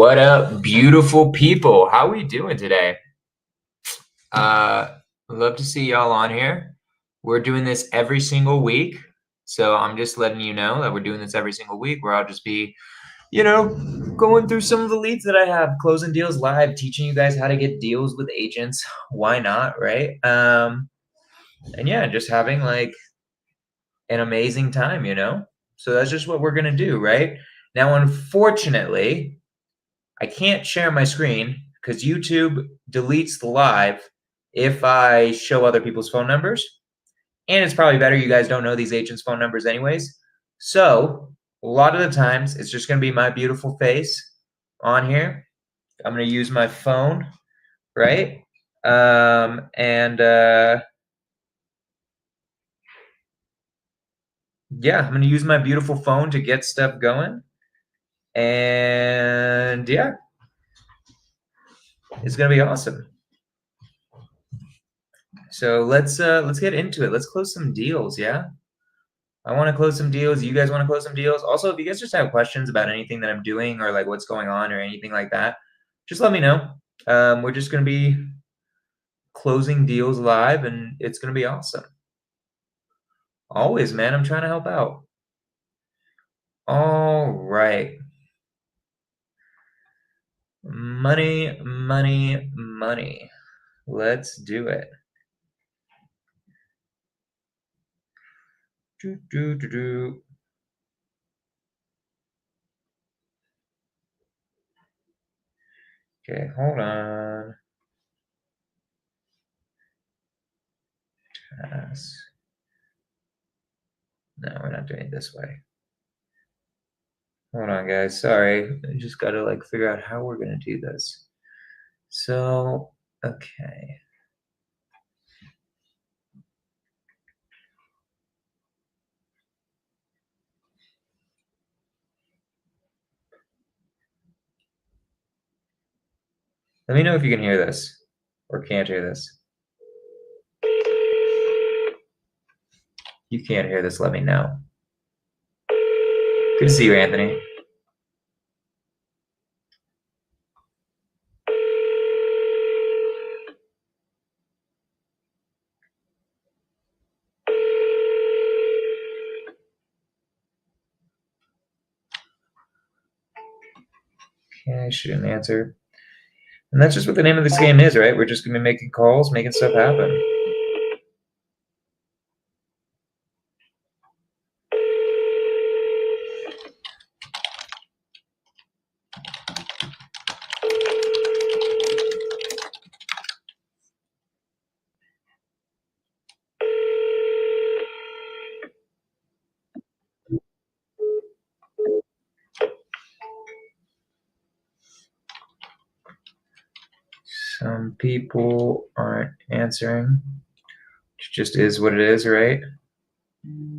What up, beautiful people? How we doing today? Love to see y'all on here. We're doing this every single week. So I'm just letting you know that we're doing this every single week where I'll just be, going through some of the leads that I have, closing deals live, teaching you guys how to get deals with agents. Why not, right? And yeah, just having like an amazing time. So that's just what we're gonna do, right? Now, unfortunately, I can't share my screen because YouTube deletes the live if I show other people's phone numbers. And it's probably better you guys don't know these agents' phone numbers anyways. So a lot of the times it's just going to be my beautiful face on here. I'm going to use my phone, right? Yeah, I'm going to use my beautiful phone to get stuff going. And yeah, it's going to be awesome. So let's get into it. Let's close some deals, yeah? I want to close some deals. You guys want to close some deals? Also, if you guys just have questions about anything that I'm doing or like what's going on or anything like that, just let me know. We're just going to be closing deals live and it's going to be awesome. Always, man. I'm trying to help out. All right. Money, money, money. Let's do it. Do, do, do, do. Okay, hold on. Task. No, we're not doing it this way. Hold on, guys. Sorry. I just got to like figure out how we're going to do this. So, okay. Let me know if you can hear this or can't hear this. You can't hear this, let me know. Good to see you, Anthony. Okay, she didn't answer. And that's just what the name of this game is, right? We're just going to be making calls, making stuff happen. Some people aren't answering. It just is what it is, right? I'm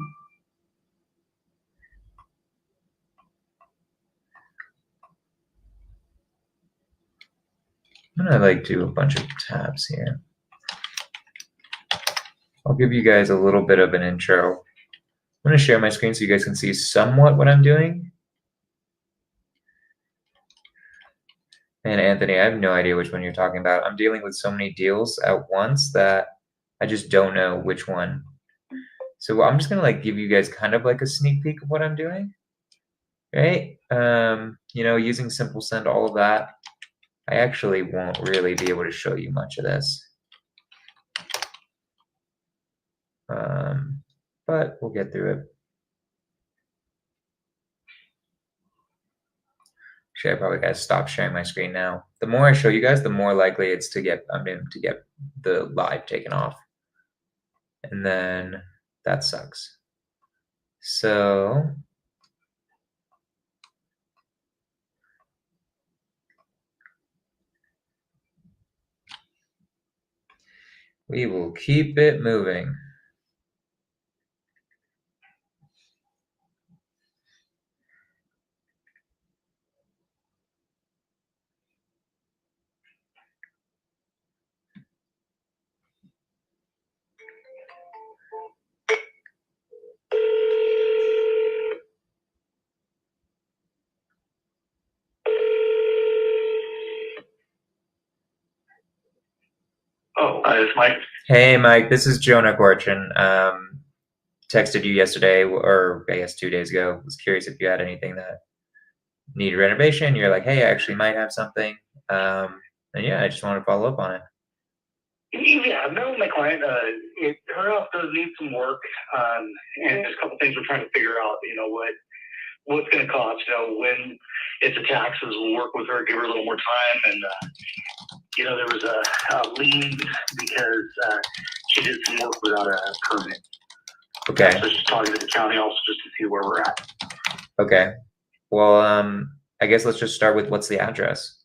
gonna like do a bunch of tabs here. I'll give you guys a little bit of an intro. I'm gonna share my screen so you guys can see somewhat what I'm doing. And Anthony, I have no idea which one you're talking about. I'm dealing with so many deals at once that I just don't know which one. So I'm just gonna like give you guys kind of like a sneak peek of what I'm doing, right? Using simple send, all of that. I actually won't really be able to show you much of this. But we'll get through it. Actually, I probably gotta stop sharing my screen now. The more I show you guys, the more likely it's to get the live taken off. And then that sucks. So we will keep it moving. this is Mike. Hey, Mike, this is Jonah Corchin. Texted you yesterday, or I guess 2 days ago. Was curious if you had anything that needed renovation. You're like, hey, I actually might have something. And yeah, I just want to follow up on it. Yeah, no, my client, her house does need some work, and there's a couple things we're trying to figure out. What's going to cost. When it's a taxes, we'll work with her, give her a little more time, and there was a lien because she did some work without a permit. Okay. So she's talking to the county also just to see where we're at. Okay. Well, I guess let's just start with what's the address.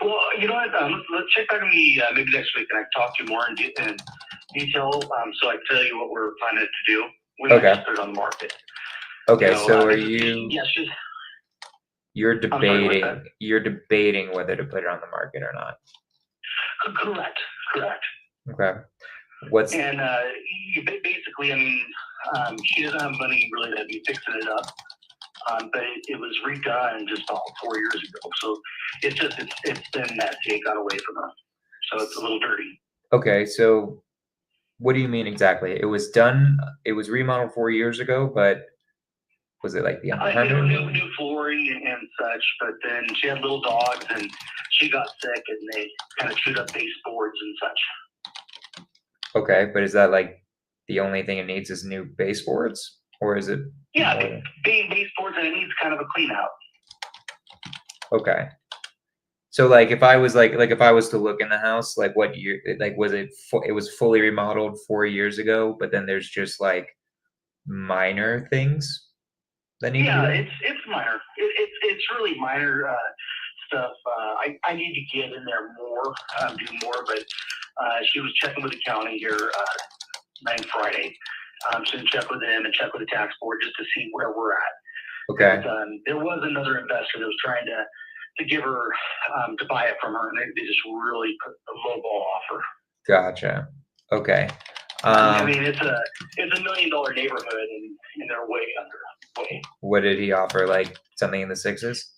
Well, you know what? Let's check back on me maybe next week, and I can talk to you more in detail, so I can tell you what we're planning to do. We might just put it on the market. Okay, so are you? Yes. You're debating. You're debating whether to put it on the market or not. Correct. Okay. And basically, I mean, she doesn't have money really to be fixing it up. But it was redone just about 4 years ago. So it's been messy. It got away from her. So it's a little dirty. Okay, so what do you mean exactly? It was done, it was remodeled 4 years ago, but was it like the new flooring and such, but then she had little dogs and she got sick and they kind of chewed up baseboards and such. Okay, but is that like the only thing it needs is new baseboards? Or is it? Yeah, baseboards, and it needs kind of a clean out. Okay. So like if I was if I was to look in the house, like what year, like was it fully remodeled 4 years ago, but then there's just like minor things that need to be done? It's minor. It's really minor stuff. I need to get in there more, do more, but she was checking with the county here on Friday. She didn't check with them and check with the tax board just to see where we're at. Okay. There was another investor that was trying to give her to buy it from her, and they just really put a low ball offer. Gotcha. Okay. I mean, it's a $1 million neighborhood, and they're way under. What did he offer? Like something in the sixes?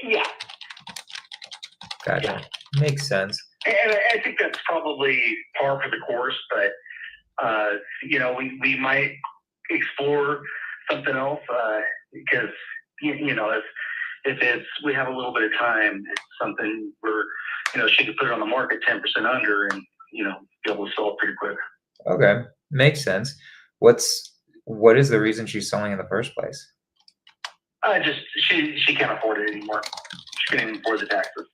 Yeah. Gotcha. Yeah. Makes sense. And I think that's probably par for the course, but we might explore something else because if we have a little bit of time, it's something where she could put it on the market 10% under and be able to sell it pretty quick. Okay, makes sense. What is the reason she's selling in the first place? Just she can't afford it anymore. She can't even afford the taxes.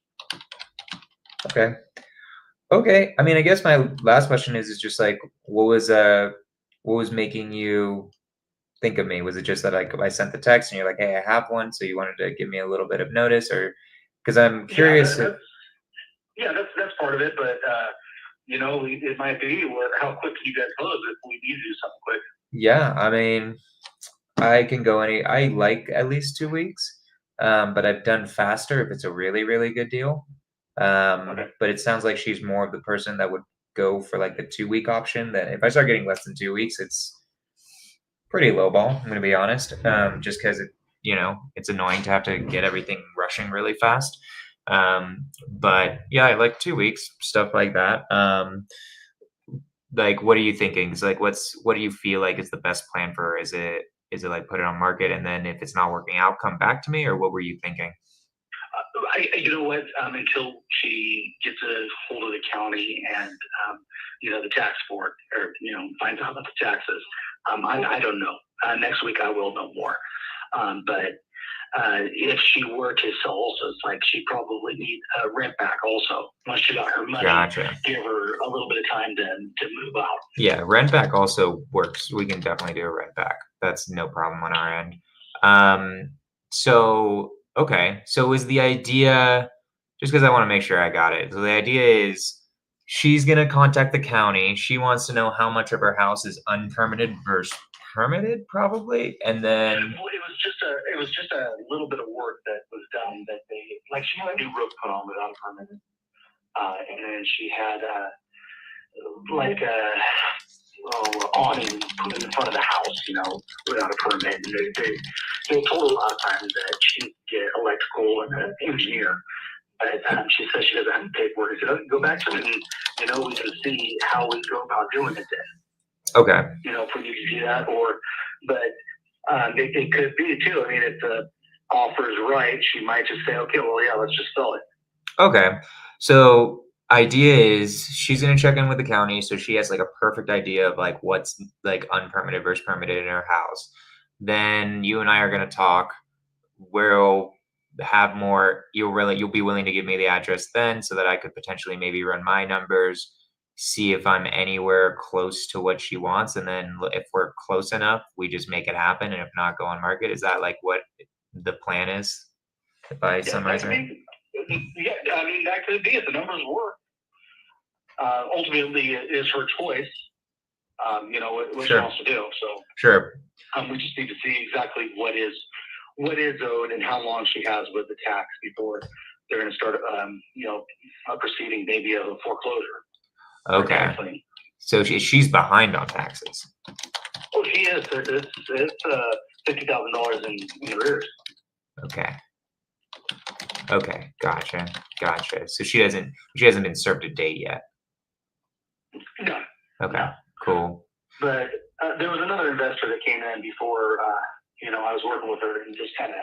Okay. I mean, I guess my last question is just like, what was making you think of me? Was it just that I sent the text and you're like, hey, I have one, so you wanted to give me a little bit of notice, or because I'm curious? That's part of it, but it might be how quick can you guys close if we need to do something quick. Yeah, I mean, I can go I like at least 2 weeks, but I've done faster if it's a really, really good deal. Okay. But it sounds like she's more of the person that would go for like the 2-week option. That if I start getting less than 2 weeks, it's pretty lowball. I'm gonna be honest, just because it's annoying to have to get everything rushing really fast. But yeah, I like 2 weeks, stuff like that. Like, what are you thinking? It's like, what do you feel like is the best plan for her? Is it like put it on market and then if it's not working out, come back to me, or what were you thinking? You know what? Until she gets a hold of the county and the tax board, or finds out about the taxes, I don't know. Next week I will know more. But if she were to sell, also, it's like she probably need a rent back also. Once she got her money, Gotcha. Give her a little bit of time to move out. Yeah, rent back also works. We can definitely do a rent back. That's no problem on our end. So is the idea, just because I want to make sure I got it. So the idea is she's going to contact the county. She wants to know how much of her house is unpermitted versus permitted, probably. And then it was just a little bit of work that was done that she had a new roof put on without a permit. And then she had awning put in the front of the house, without a permit. And they told a lot of times that she get electrical and an engineer. But she says she doesn't have the paperwork. I said, go back to it, and we can see how we go about doing it. Then, Okay. if we need to do that, but it could be too. I mean, if the offer is right, she might just say, okay, well, yeah, let's just sell it. Okay. So idea is she's gonna check in with the county, so she has like a perfect idea of like what's like unpermitted versus permitted in her house. Then you and I are gonna talk. We'll have more. You'll be willing to give me the address then, so that I could potentially maybe run my numbers, see if I'm anywhere close to what she wants, and then if we're close enough, we just make it happen, and if not, go on market. Is that like what the plan is? If I summarize right? Yeah, I mean, that could be if the numbers work. Ultimately, it is her choice. What she wants to do. So sure. We just need to see exactly what is owed and how long she has with the tax before they're going to start, a proceeding, maybe of a foreclosure. Okay. So she's behind on taxes. Oh, she is. It's $50,000 in arrears. Okay. Okay. Gotcha. So she hasn't been served a date yet. No. Okay. No. Cool. But there was another investor that came in before, I was working with her and just kind of,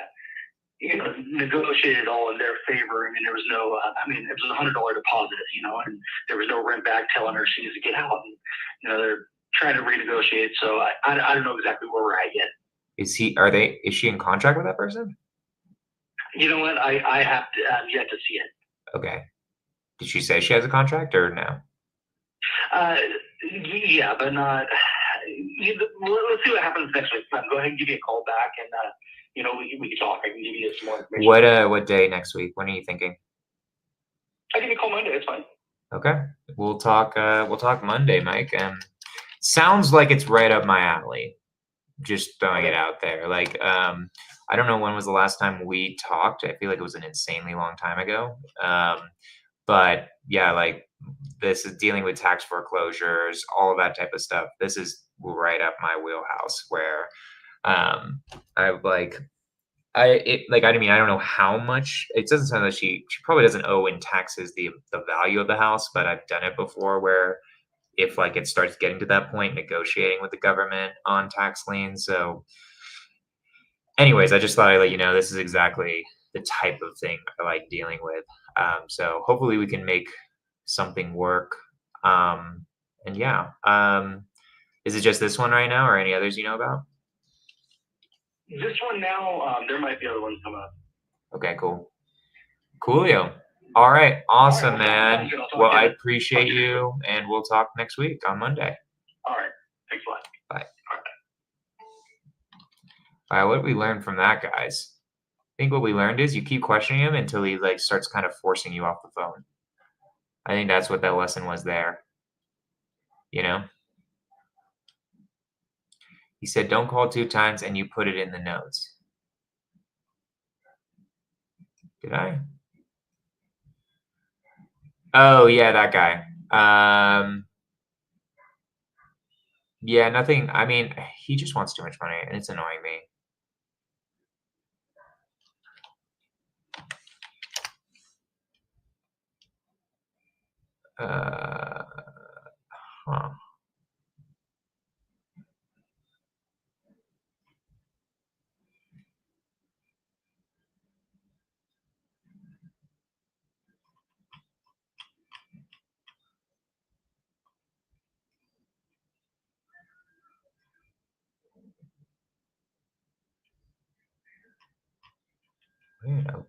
negotiated all in their favor. I mean, there was no, it was $100 deposit, and there was no rent back telling her she needs to get out. And, they're trying to renegotiate. So I don't know exactly where we're at yet. Is she in contract with that person? You know what? I have yet to see it. Okay. Did she say she has a contract or no? Yeah, but not. Let's see what happens next week. Go ahead and give me a call back, and we can talk. I can give you some more information. What day next week? When are you thinking? I give you a call Monday. It's fine. Okay, we'll talk. We'll talk Monday, Mike. Sounds like it's right up my alley. Just throwing it out there. Like, I don't know when was the last time we talked. I feel like it was an insanely long time ago. But yeah, like this is dealing with tax foreclosures, all of that type of stuff. This is right up my wheelhouse where I like I mean, I don't know how much. It doesn't sound like she probably doesn't owe in taxes the value of the house, but I've done it before where if like it starts getting to that point, negotiating with the government on tax liens. So anyways, I just thought I'd let you know this is exactly the type of thing I like dealing with. So hopefully we can make something work. And yeah, is it just this one right now or any others you know about? This one now, there might be other ones coming up. Okay, cool. Coolio. All right, awesome, man. Well, I appreciate you, and we'll talk next week on Monday. All right. Thanks a lot. Bye. All right, what did we learn from that, guys? I think what we learned is you keep questioning him until he like starts kind of forcing you off the phone. I think that's what that lesson was there. He said, don't call 2 times, and you put it in the notes. Did I? Oh, yeah, that guy. Yeah, nothing. I mean, he just wants too much money, and it's annoying me. Huh.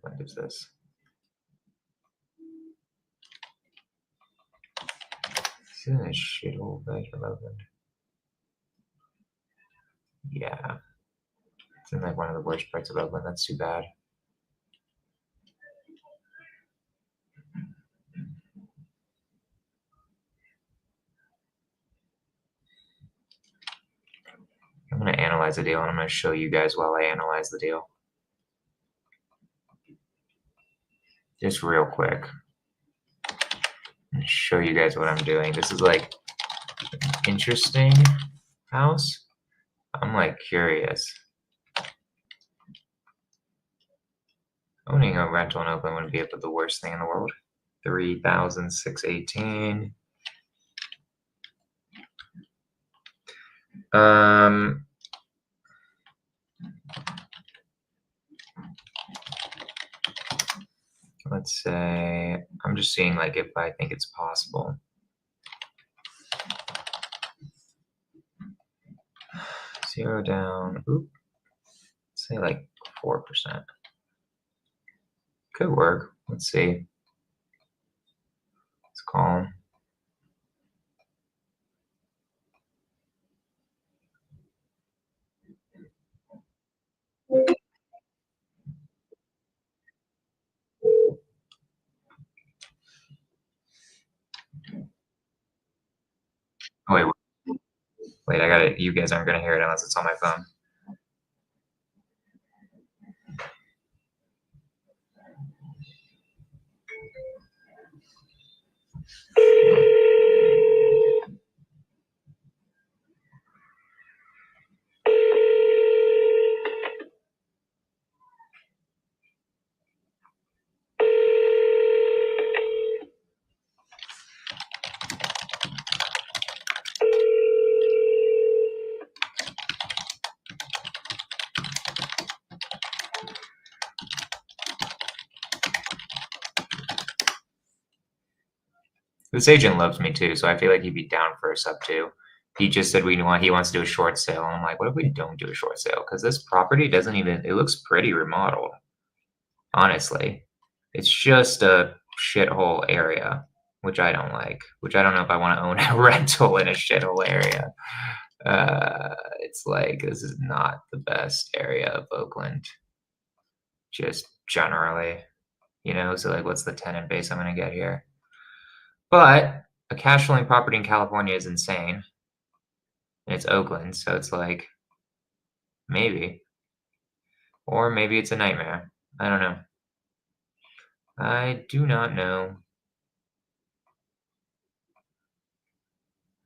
What is this? Isn't a shithole version of Oakland? Yeah. It's in like one of the worst parts of Oakland. That's too bad. I'm going to analyze the deal, and I'm going to show you guys while I analyze the deal. Just real quick. Show you guys what I'm doing. This is like an interesting house. I'm like curious. Owning a rental in Oakland wouldn't be the worst thing in the world. 3,618. Let's say I'm just seeing like if I think it's possible. Zero down. Oop. Say like 4%. Could work. Let's see. Let's call him. Oh, wait, I got it. You guys aren't gonna hear it unless it's on my phone. This agent loves me too, so I feel like he'd be down for a sub too. He just said he wants to do a short sale. And I'm like, what if we don't do a short sale? Because this property doesn't even, it looks pretty remodeled. Honestly, it's just a shithole area, which I don't like. Which I don't know if I want to own a rental in a shithole area. It's like this is not the best area of Oakland. Just generally, So like, what's the tenant base I'm gonna get here? But a cash flowing property in California is insane. And it's Oakland, so it's like maybe. Or maybe it's a nightmare. I don't know. I do not know.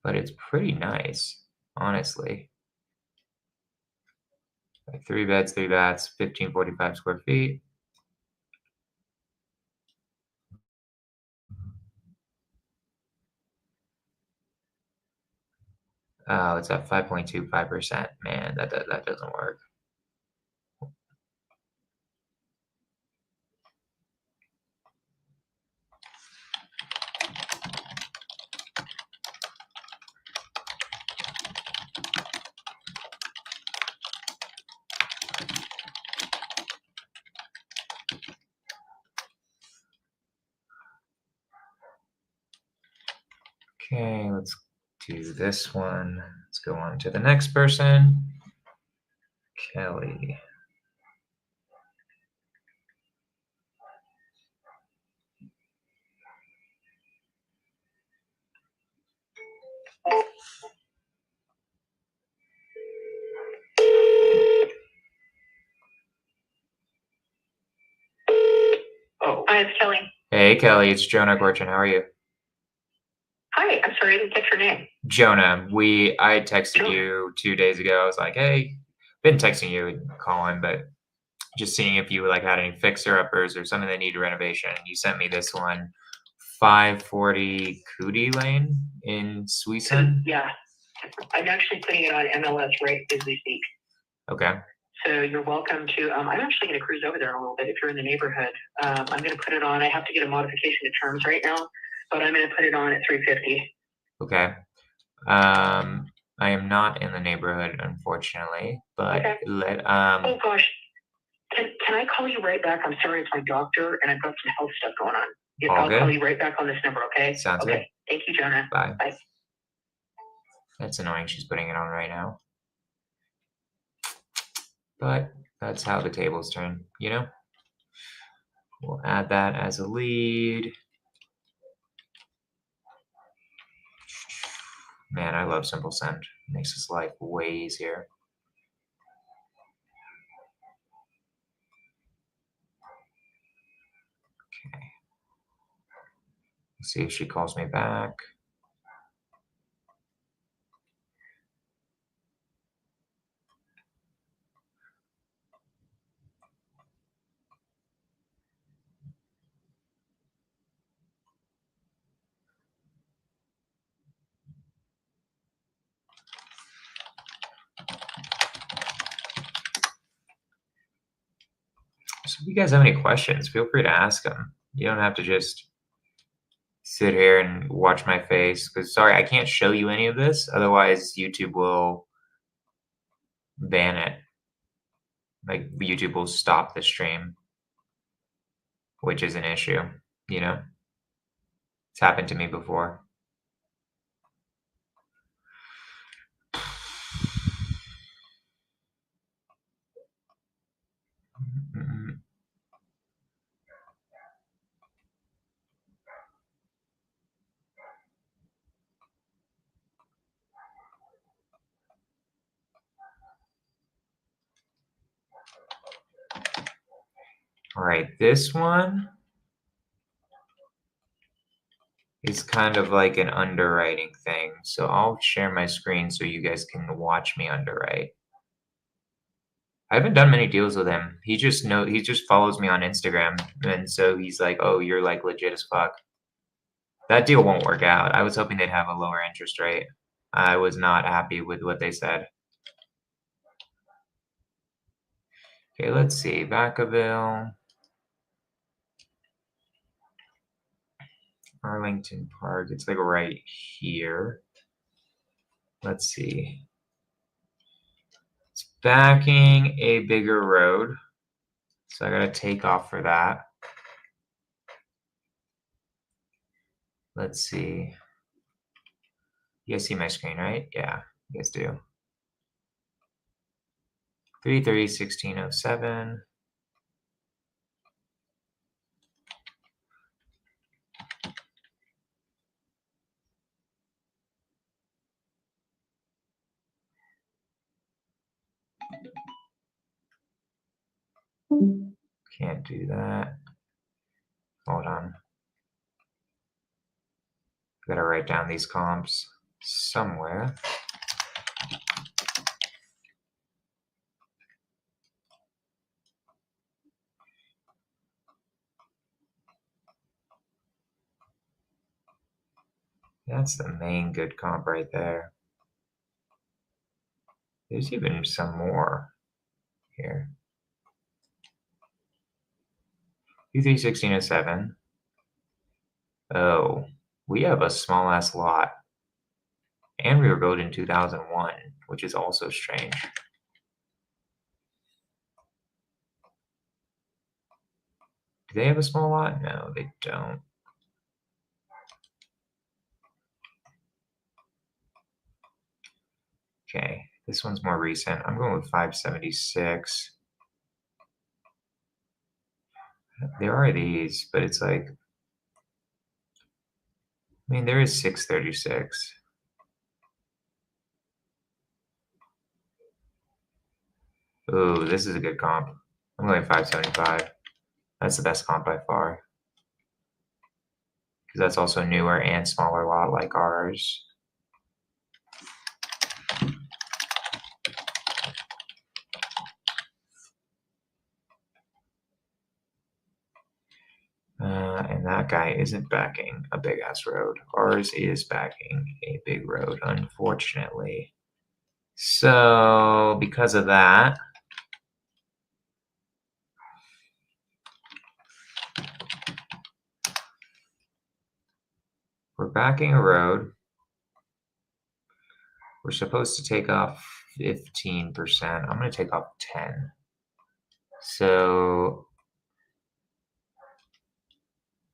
But it's pretty nice, honestly. Like 3 beds, 3 baths, 1,545 square feet. Oh, it's at 5.25%. Man, that doesn't work. Okay, let's do this one. Let's go on to the next person. Kelly. Oh, hi, it's Kelly. Hey, Kelly, it's Jonah Gorchin. How are you? Hi, I'm sorry, I didn't catch your name. Jonah, I texted you 2 days ago. I was like, hey, been texting you and calling, but just seeing if you like had any fixer-uppers or something that needed renovation. You sent me this one, 540 Cootie Lane in Sweeson. Yeah, I'm actually putting it on MLS right as we speak. Okay. So you're welcome to. I'm actually going to cruise over there in a little bit if you're in the neighborhood. I'm going to put it on. I have to get a modification to terms right now, but I'm going to put it on at 350. Okay. I am not in the neighborhood, unfortunately, but Okay. Oh gosh, can I call you right back? I'm sorry, it's my doctor, and I've got some health stuff going on. I'll call you right back on this number. Okay. Sounds good. Thank you, Jonah. Bye. Bye. That's annoying. She's putting it on right now. But that's how the tables turn, We'll add that as a lead. Man, I love simple send. It makes this life way easier. Okay. Let's see if she calls me back. So if you guys have any questions, feel free to ask them. You don't have to just sit here and watch my face because sorry, I can't show you any of this. Otherwise, YouTube will ban it. Like YouTube will stop the stream, which is an issue, you know? It's happened to me before. Mm. All right, this one is kind of like an underwriting thing. So I'll share my screen so you guys can watch me underwrite. I haven't done many deals with him. He just follows me on Instagram, and so he's like, "Oh, you're like legit as fuck." That deal won't work out. I was hoping they'd have a lower interest rate. I was not happy with what they said. Okay, let's see. Vacaville, Arlington Park. It's like right here. Let's see. It's backing a bigger road. So I gotta take off for that. Let's see. You guys see my screen, right? Yeah, you guys do. 3/30/1607. Can't do that. Hold on. Gotta write down these comps somewhere. That's the main good comp right there. There's even some more here. 2/3/1607. Oh, we have a small ass lot. And we were built in 2001, which is also strange. Do they have a small lot? No, they don't. Okay, this one's more recent. I'm going with 576. There are these, but it's like, I mean, there is 636. Ooh, this is a good comp. I'm going 575. That's the best comp by far. Because that's also newer and smaller lot like ours. And that guy isn't backing a big ass road. Ours is backing a big road, unfortunately. So because of that, we're backing a road. We're supposed to take off 15%. I'm going to take off 10. So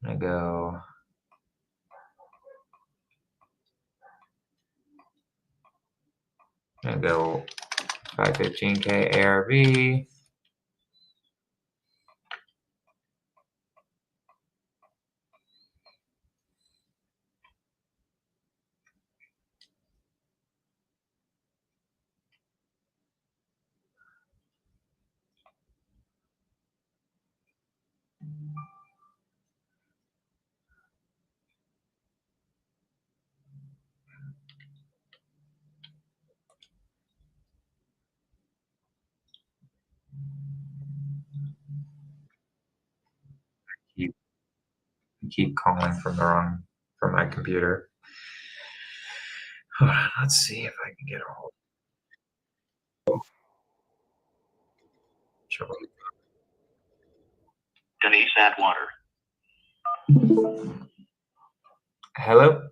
I'm going to go. I'm going to go 515K ARV. Keep, keep calling from my computer. Hold on, let's see if I can get a hold. Denise Atwater. Hello?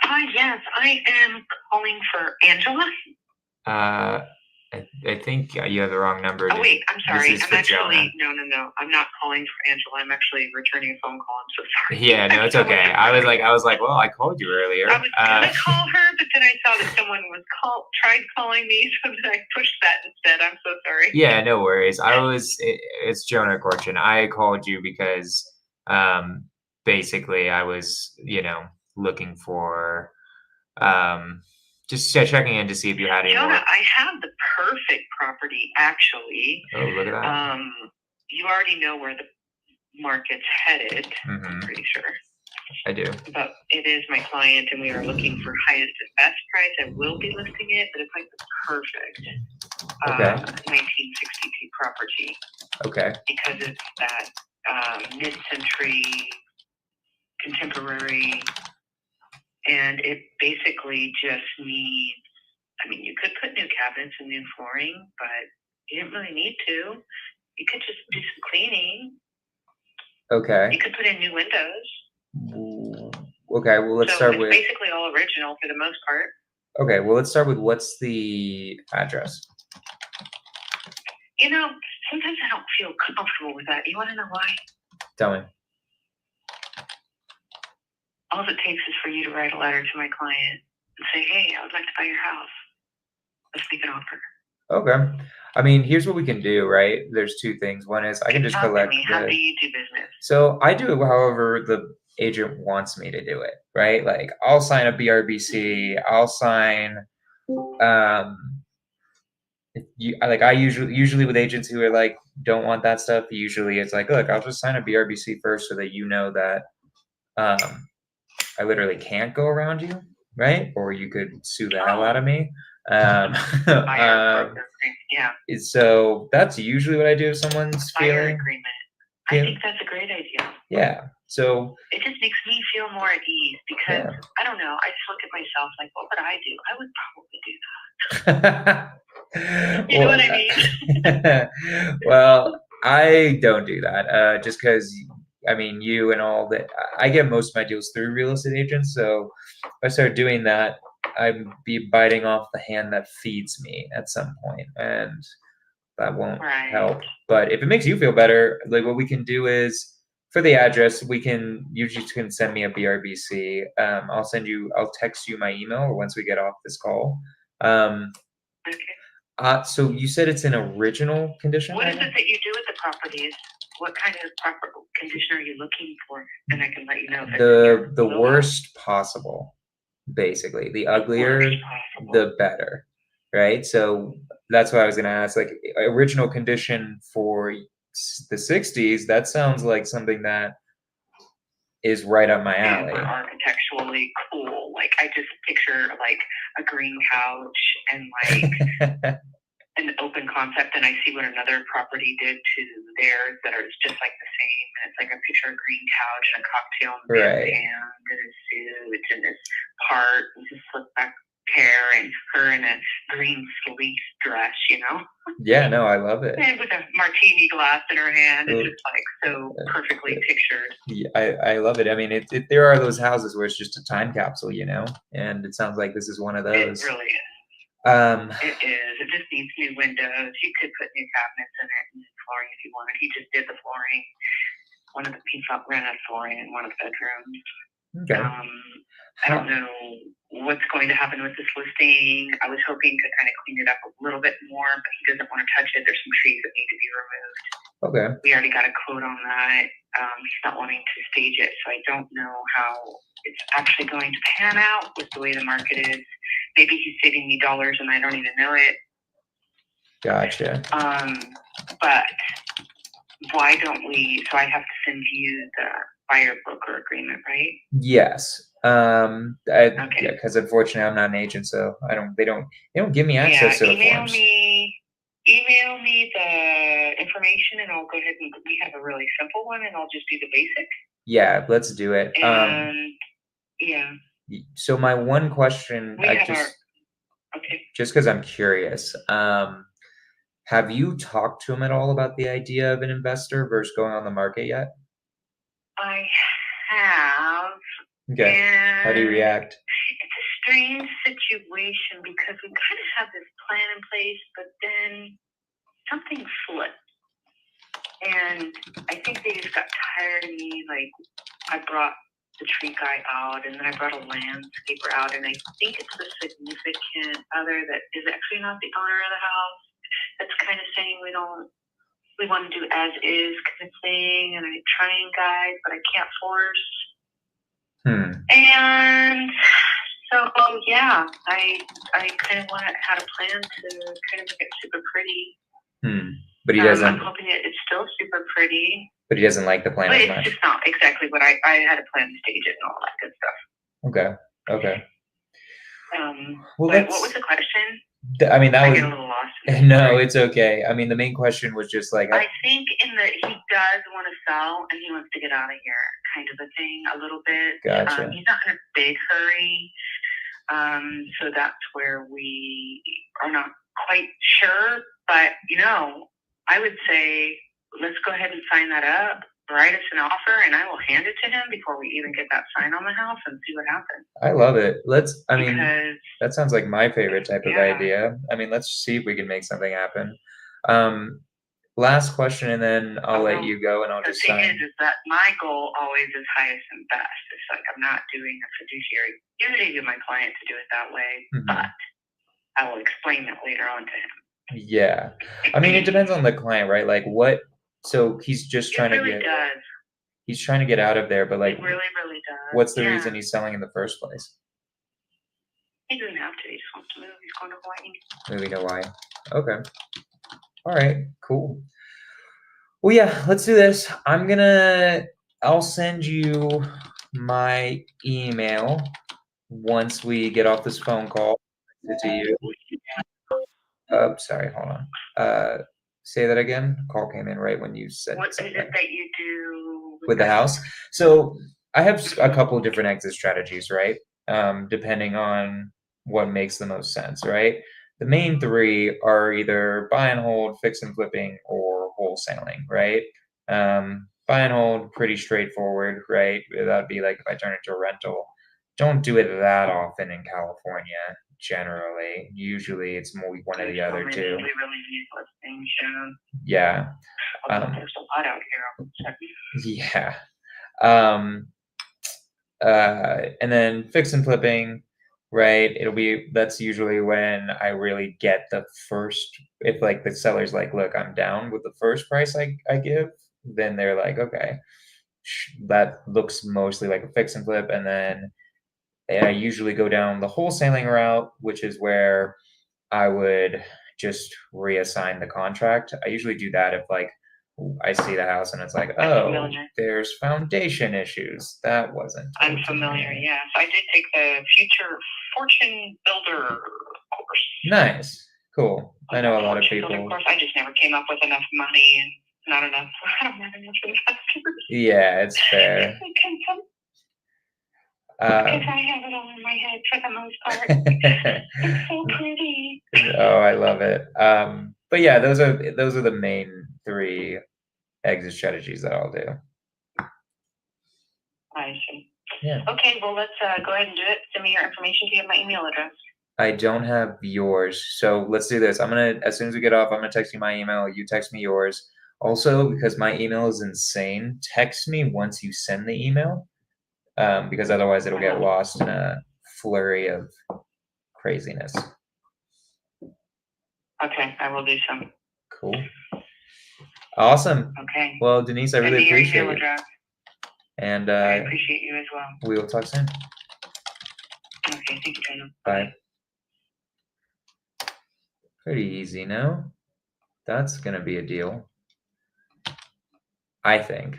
Hi, yes, I am calling for Angela. I think you have the wrong number. Oh, wait, I'm sorry. This is I'm for actually, Jonah. no. I'm not calling for Angela. I'm actually returning a phone call. I'm so sorry. Yeah, no, it's okay. I was like, well, I called you earlier. I was gonna call her, but then I saw that someone was tried calling me, so then I pushed that instead. I'm so sorry. Yeah, no worries. It's Jonah Corchin. I called you because, basically I was, looking for, just checking in to see if you had any Jonah, more. I have the perfect property, actually. Oh, look at that. You already know where the market's headed, I'm pretty sure. I do. But it is my client, and we are looking for highest and best price. I will be listing it, but it's like the perfect 1962 property. Okay. Because it's that mid-century contemporary, and it basically just needs, I mean, you could put new cabinets and new flooring, but you didn't really need to. You could just do some cleaning. Okay. You could put in new windows. Okay, well, let's start with... It's basically all original for the most part. Okay, well, let's start with what's the address? Sometimes I don't feel comfortable with that. You want to know why? Tell me. All it takes is for you to write a letter to my client and say, hey, I would like to buy your house. Let's make an offer. Okay. I mean, here's what we can do, right? There's two things. One is I can just collect How do you do business? So I do it however the agent wants me to do it, right? Like I'll sign a BRBC, I'll sign I usually with agents who are like don't want that stuff, usually it's like, look, I'll just sign a BRBC first so that you know that I literally can't go around you, right? Or you could sue the hell out of me. Yeah. So that's usually what I do if someone's feeling. I think that's a great idea. Yeah. So it just makes me feel more at ease because I don't know. I just look at myself like, what would I do? I would probably do that. You know what I mean? Well, I don't do that. Just because, I mean, you and all that, I get most of my deals through real estate agents. So if I start doing that, I'd be biting off the hand that feeds me at some point, and that won't help. But if it makes you feel better, like what we can do is for the address, you just can send me a BRBC. I'll text you my email once we get off this call. Okay. So you said it's in original condition? What is it that you do with the properties? What kind of proper condition are you looking for? And I can let you know. The worst possible, basically. The uglier, the better, right? So that's what I was going to ask. Like original condition for the 60s, that sounds like something that is right up my alley. Super architecturally cool. Like I just picture like a green couch and like an open concept, and I see what another property did to theirs that is just like the same. And it's like a picture of a green couch and a cocktail in the hand and a suit and this part and just slick back hair and her in a green fleece dress, Yeah, no, I love it. And with a martini glass in her hand. It's just like so perfectly pictured. Yeah, I love it. I mean, there are those houses where it's just a time capsule, and it sounds like this is one of those. It really is. It is. It just needs new windows. You could put new cabinets in it and flooring if you wanted. He just did the flooring. He ran out of flooring in one of the bedrooms. Okay. I don't know what's going to happen with this listing. I was hoping to kind of clean it up a little bit more, but he doesn't want to touch it. There's some trees that need to be removed. Okay. We already got a quote on that. He's not wanting to stage it, so I don't know how it's actually going to pan out with the way the market is. Maybe he's saving me dollars and I don't even know it. Gotcha. But why don't we? So I have to send you the buyer broker agreement, right? Yes. Okay. Yeah, because unfortunately I'm not an agent, so they don't give me access to the forms. Email me the information and I'll go ahead and we have a really simple one and I'll just do the basic. Yeah, let's do it. And yeah. So my one question, okay. Just because I'm curious, Have you talked to him at all about the idea of an investor versus going on the market yet? I have. Okay. How do you And react? it's a strange situation because we kind of have this plan in place, but then something flipped. And I think they just got tired of me. Like, I brought the tree guy out, and then I brought a landscaper out, and I think it's the significant other that is actually not the owner of the house that's kind of saying we want to do as is kind of thing, and I try and guide, but I can't force. And so, yeah, I kind of had a plan to kind of make it super pretty. But he doesn't. I'm hoping it's still super pretty. But he doesn't like the plan but as it's much. just not exactly what I had a plan to stage it and all that good stuff. Okay. Well, what was the question? I mean, that I was. get a little lost. No, it's okay. I mean, the main question was just like. I think he does want to sell and he wants to get out of here, kind of a thing, a little bit. Gotcha. He's not in a big hurry. So that's where we are not quite sure. But, I would say let's go ahead and sign that up. Write us an offer, and I will hand it to him before we even get that sign on the house and see what happens. I love it. That sounds like my favorite type of idea. I mean, let's see if we can make something happen. Last question, and then I'll let you go, and I'll just sign. The thing is that my goal always is highest and best. It's like I'm not doing a fiduciary duty to my client to do it that way, but I will explain that later on to him. Yeah. I mean, it depends on the client, right? Like so he's just trying to get. Does. He's trying to get out of there, but like. It really, really does. What's the reason he's selling in the first place? He doesn't have to. He just wants to move. He's going to Hawaii. Moving to Hawaii. Okay. All right. Cool. Well, yeah. Let's do this. I'll send you my email once we get off this phone call. To you. Sorry. Hold on. Say that again. Call came in right when you said what something. What is it that you do with the house? So I have a couple of different exit strategies, right? Depending on what makes the most sense, right? The main three are either buy and hold, fix and flipping, or wholesaling, right? Buy and hold, pretty straightforward, right? That'd be like if I turn it into a rental. Don't do it that often in California. Generally, usually it's more one or the other two. Really useless things, yeah. There's a lot out here. Yeah. And then fix and flipping, right? That's usually when I really get the first. If like the seller's like, look, I'm down with the first price I give, then they're like, okay, that looks mostly like a fix and flip, and then. I usually go down the wholesaling route, which is where I would just reassign the contract. I usually do that if like I see the house and it's like, oh, there's foundation issues. That wasn't. I'm familiar, yes. I did take the Future Fortune Builder course. Nice. Cool. I know a lot of people. Of course, I just never came up with enough money and not enough. I don't have enough investors. Yeah, it's fair. Because I have it all in my head for the most part. It's so pretty. Oh, I love it. But yeah, those are the main three exit strategies that I'll do. I see. Yeah. Okay, well let's go ahead and do it. Send me your information. Do you have my email address? I don't have yours, so let's do this. As soon as we get off, I'm gonna text you my email. You text me yours. Also, because my email is insane, text me once you send the email. Because otherwise it'll get lost in a flurry of craziness. Okay, I will do some. Cool. Awesome. Okay. Well, Denise, I really appreciate it. And I appreciate you as well. We will talk soon. Okay, thank you, Dana. Bye. Pretty easy, no? That's gonna be a deal. I think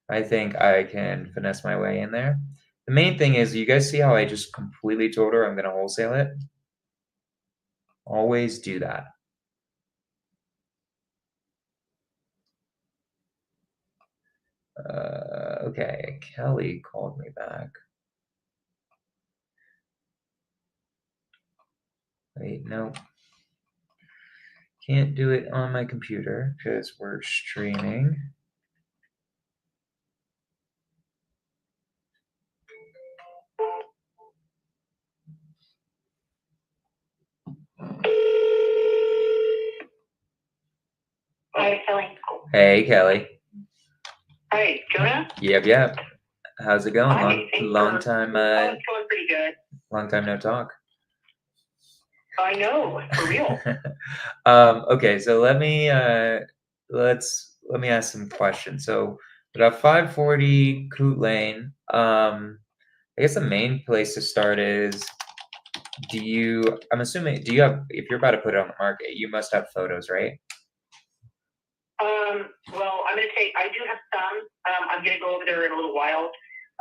I can finesse my way in there. The main thing is, you guys see how I just completely told her I'm going to wholesale it? Always do that. Okay, Kelly called me back. Wait, no. Can't do it on my computer because we're streaming. Hi, Kelly. Hey, Kelly. Hi, Jonah. Yep. How's it going? Hi, Long time. it's going pretty good. Long time no talk. I know, for real. Okay, so let me ask some questions. So we got 540 Coot Lane. I guess the main place to start is, I'm assuming, if you're about to put it on the market, you must have photos, right? Well, I do have some. I'm going to go over there in a little while.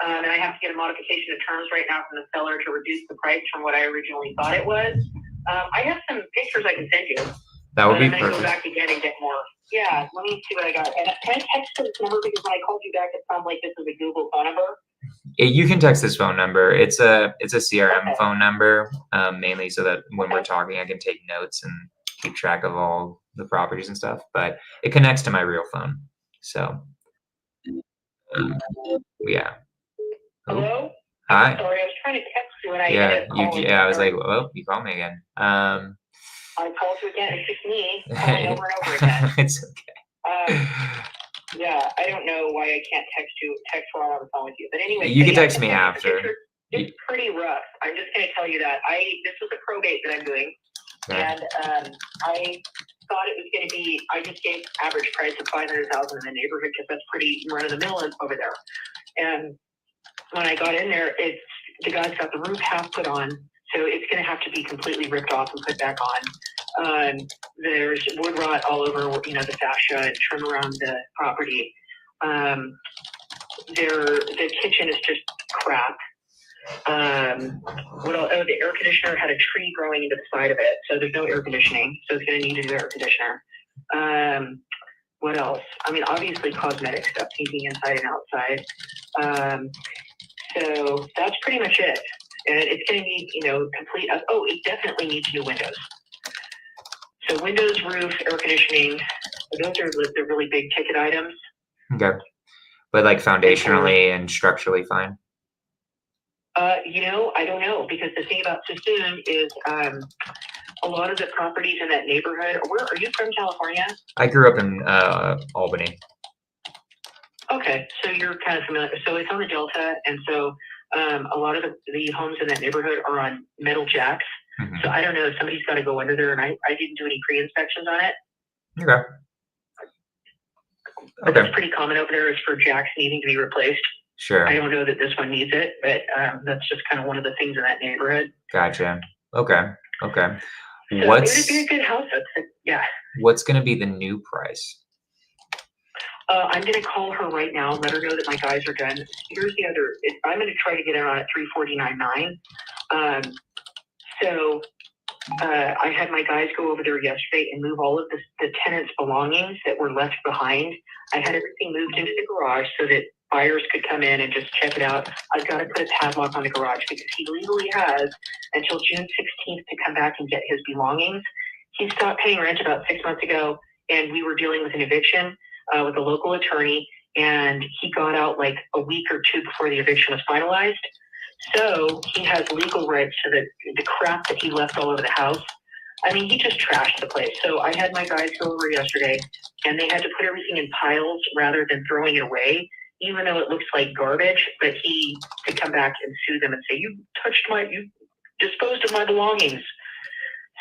And I have to get a modification of terms right now from the seller to reduce the price from what I originally thought it was. I have some pictures I can send you. That would be I'm going to perfect. go back again and get more. Yeah, let me see what I got. And can I text this number, because when I called you back, it sounded like this was a Google phone number? You can text this phone number. It's a CRM Okay. phone number, mainly so that when we're talking, I can take notes and keep track of all the properties and stuff. But it connects to my real phone. So, yeah. Oh, Hello? hi. Sorry, I was trying to text you and I Yeah, ended up calling. I was like, oh, you called me again. I called you again. It's just me calling over and over again. It's okay. Yeah, I don't know why I can't text while on the phone with you. But anyway, You can text me after. It's pretty rough. I'm just going to tell you that this was a probate that I'm doing, Okay. and I thought it was going to be. I just gave average price of $500,000 in the neighborhood because that's pretty run of the mill over there. And when I got in there, the guy's got the roof half put on, so it's going to have to be completely ripped off and put back on. There's wood rot all over, the fascia and trim around the property. The kitchen is just crap. The air conditioner had a tree growing into the side of it, so there's no air conditioning, so it's going to need a new air conditioner. What else? I mean, obviously cosmetic stuff, painting inside and outside. So that's pretty much it. And it's going to need, complete. It definitely needs new windows. So windows, roof, air conditioning. Those are the really big ticket items. Okay. But like foundationally and structurally fine? I don't know, because the thing about Sassoon is a lot of the properties in that neighborhood. Where are you from, California? I grew up in Albany. Okay, so you're kind of familiar. So it's on the Delta, and so a lot of the homes in that neighborhood are on metal jacks. Mm-hmm. So I don't know, somebody's got to go under there, and I didn't do any pre-inspections on it. Okay. But that's pretty common over there, is for jacks needing to be replaced. Sure. I don't know that this one needs it, but that's just kind of one of the things in that neighborhood. Gotcha. Okay. So it would be a good house. Yeah. What's going to be the new price? I'm going to call her right now, let her know that my guys are done. Here's the other. I'm going to try to get it on at $349.9. So I had my guys go over there yesterday and move all of the tenants' belongings that were left behind. I had everything moved into the garage so that buyers could come in and just check it out. I've got to put a padlock on the garage because he legally has until June 16th to come back and get his belongings. He stopped paying rent about 6 months ago, and we were dealing with an eviction with a local attorney, and he got out like a week or two before the eviction was finalized. So he has legal rights to the crap that he left all over the house. I mean, he just trashed the place. So I had my guys go over yesterday, and they had to put everything in piles rather than throwing it away, even though it looks like garbage. But he could come back and sue them and say, you disposed of my belongings.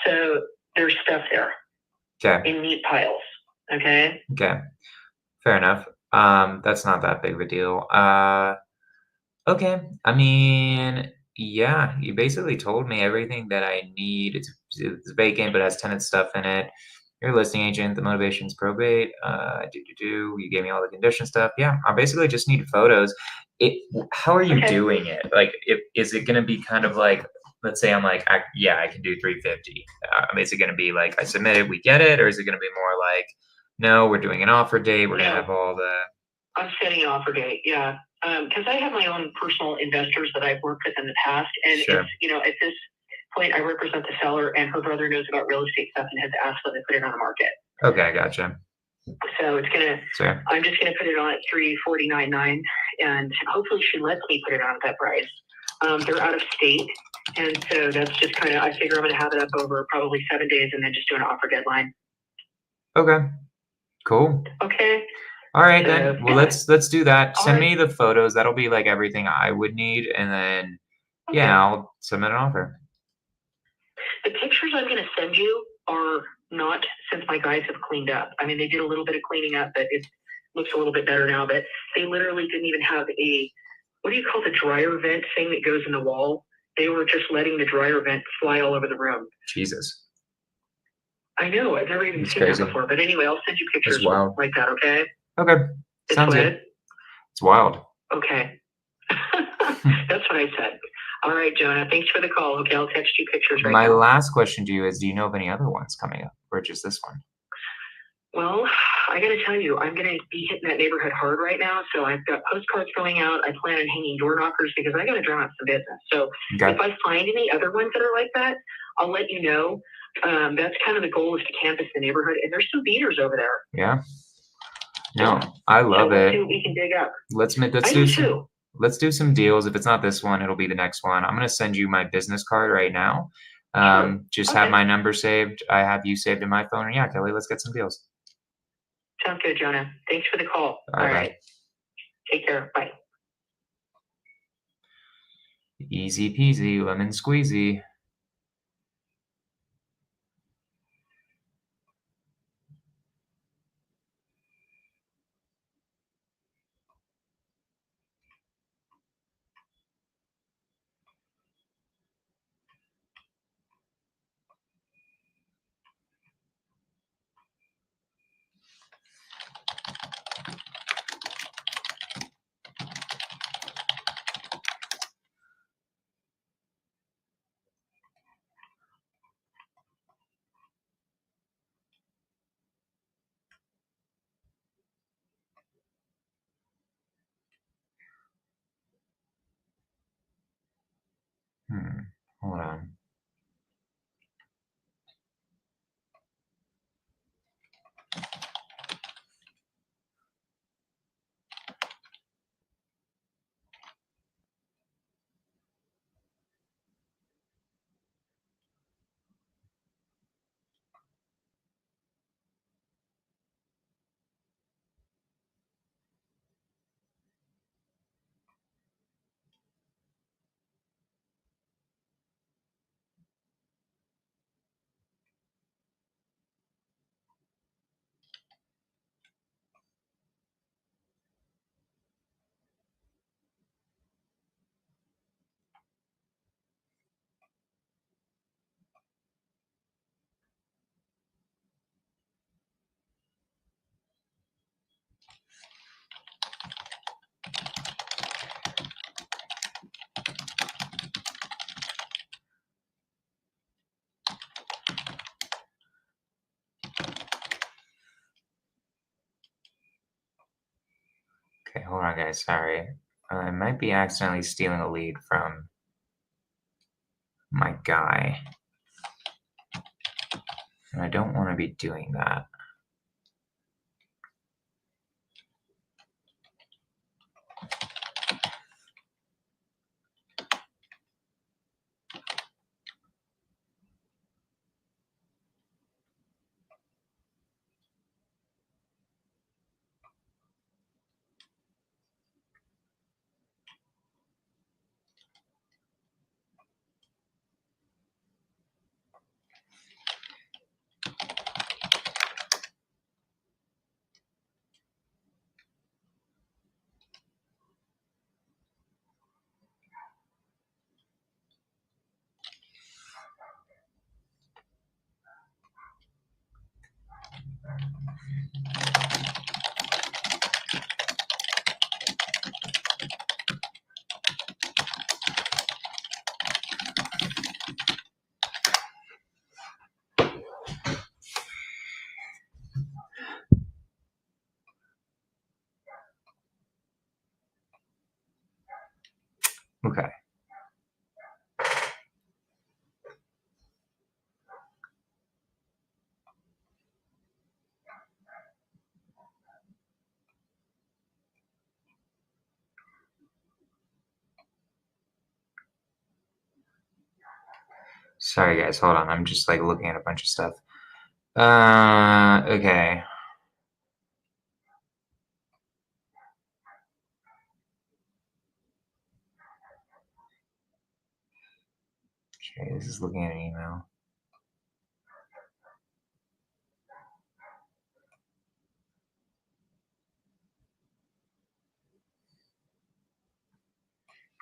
So there's stuff there. Okay. In neat piles. Okay. Fair enough. That's not that big of a deal. Okay. I mean, yeah, you basically told me everything that I need. It's vacant, but has tenant stuff in it. You're a listing agent. The motivation's probate. You gave me all the condition stuff. Yeah, I basically just need photos. How are you doing it? Like, is it going to be kind of like, let's say I'm like, I can do 350. Is it going to be like I submit it, we get it, or is it going to be more like, no, we're doing an offer date. We're going to have all the. I'm setting an offer date. Yeah. Because I have my own personal investors that I've worked with in the past, and Sure. It's, at this point, I represent the seller, and her brother knows about real estate stuff and has asked that I put it on the market. Okay, gotcha. So it's gonna. Sure. I'm just gonna put it on at $349.9, and hopefully she lets me put it on at that price. They're out of state, and so that's just kind of. I figure I'm gonna have it up over probably 7 days, and then just do an offer deadline. Okay. Cool. Okay. All right then. Well, let's do that. Send right. me the photos. That'll be like everything I would need, and then Okay. yeah, I'll submit an offer. The pictures I'm gonna send you are not since my guys have cleaned up. I mean, they did a little bit of cleaning up, but it looks a little bit better now. But they literally didn't even have a, what do you call the dryer vent thing that goes in the wall? They were just letting the dryer vent fly all over the room. Jesus. I know. I've never even That's seen crazy. that before. But anyway, I'll send you pictures That's wild. like that, okay? Okay. It's Sounds what? good. It's wild. Okay. That's what I said. All right, Jonah. Thanks for the call. Okay, I'll text you pictures right My now. last question to you is, do you know of any other ones coming up, or just this one? Well, I got to tell you, I'm going to be hitting that neighborhood hard right now. So I've got postcards going out. I plan on hanging door knockers because I got to drum up some business. So Okay. if I find any other ones that are like that, I'll let you know. That's kind of the goal, is to canvass the neighborhood. And there's some beaters over there. Yeah. No, I love Let's it. see what we can dig up. Let's I do do some. too. Let's do some deals. If it's not this one, it'll be the next one. I'm gonna send you my business card right now. Sure. Just Okay. have my number saved. I have you saved in my phone. And yeah, Kelly, let's get some deals. Sounds good, Jonah. Thanks for the call. All right. Take care. Bye. Easy peasy, lemon squeezy. Hold on. Okay, hold on, guys. Sorry. I might be accidentally stealing a lead from my guy. And I don't want to be doing that. Okay. Sorry, guys. Hold on. I'm just like looking at a bunch of stuff. Okay. Okay, this is looking at an email.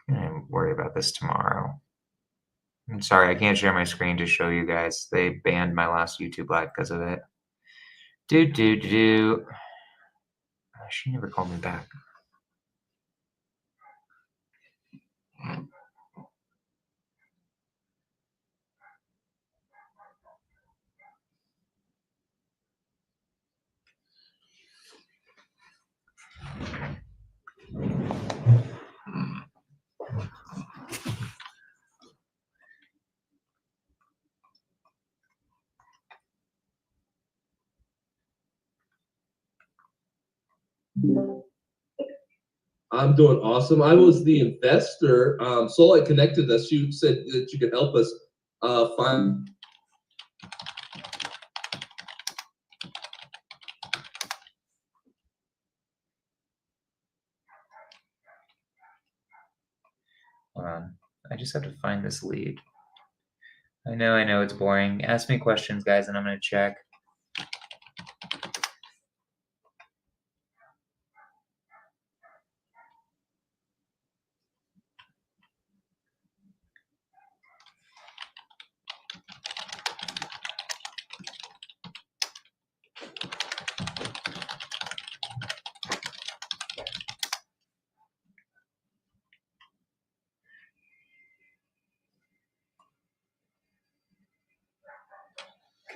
I'm gonna worry about this tomorrow. I'm sorry, I can't share my screen to show you guys. They banned my last YouTube live because of it. She never called me back. I'm doing awesome. I was the investor. Soullight connected us. You said that you could help us find. Hold on. I just have to find this lead. I know, it's boring. Ask me questions, guys, and I'm gonna check.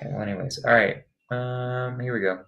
Okay, well, anyways, all right. Here we go.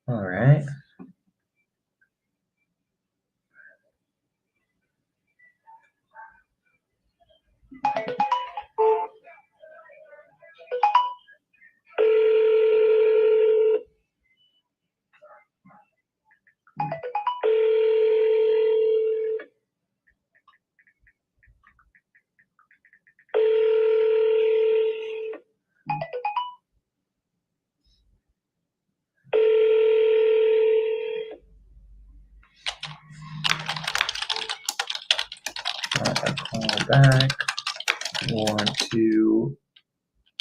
All right. Call back. Want to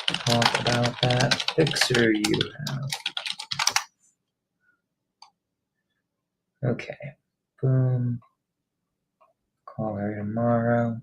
talk about that fixer you have. Okay. Boom. Call her tomorrow.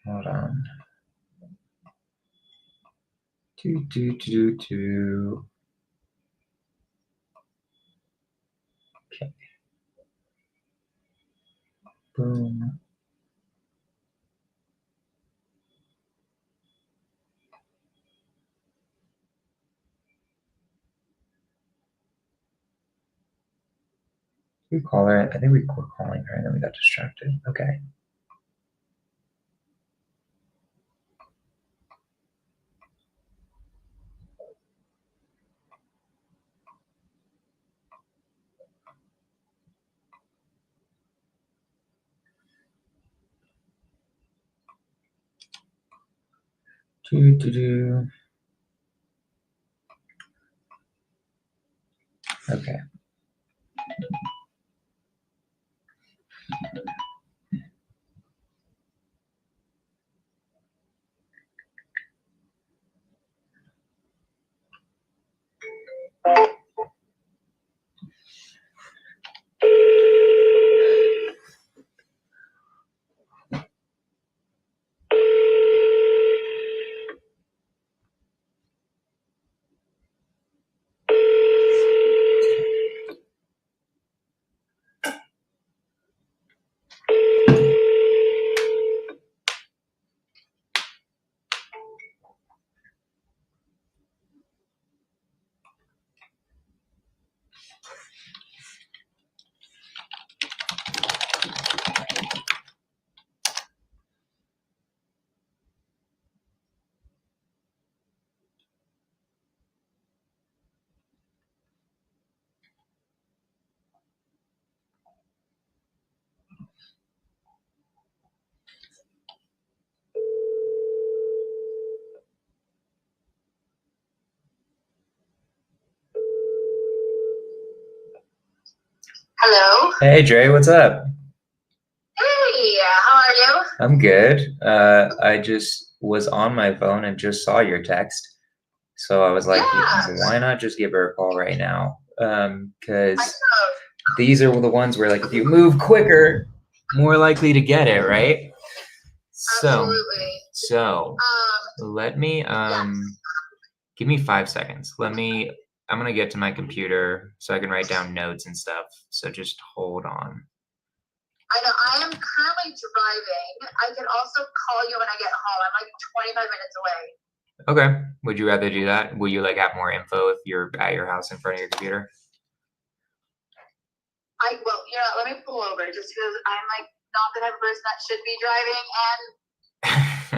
Hold on. Okay. Boom. We call her. I think we were calling her and then we got distracted. Okay. Okay. Hello. Hey, Dre, what's up? Hey, how are you? I'm good. I just was on my phone and just saw your text. So I was like, Yeah. why not just give her a call right now? I Because know. these are the ones where, like, if you move quicker, more likely to get it, right? Absolutely. So let me Yes. give me 5 seconds. I'm gonna get to my computer so I can write down notes and stuff. So just hold on. I know. I am currently driving. I can also call you when I get home. I'm like 25 minutes away. Okay. Would you rather do that? Will you like have more info if you're at your house in front of your computer? Well, let me pull over just because I'm like not the type of person that should be driving.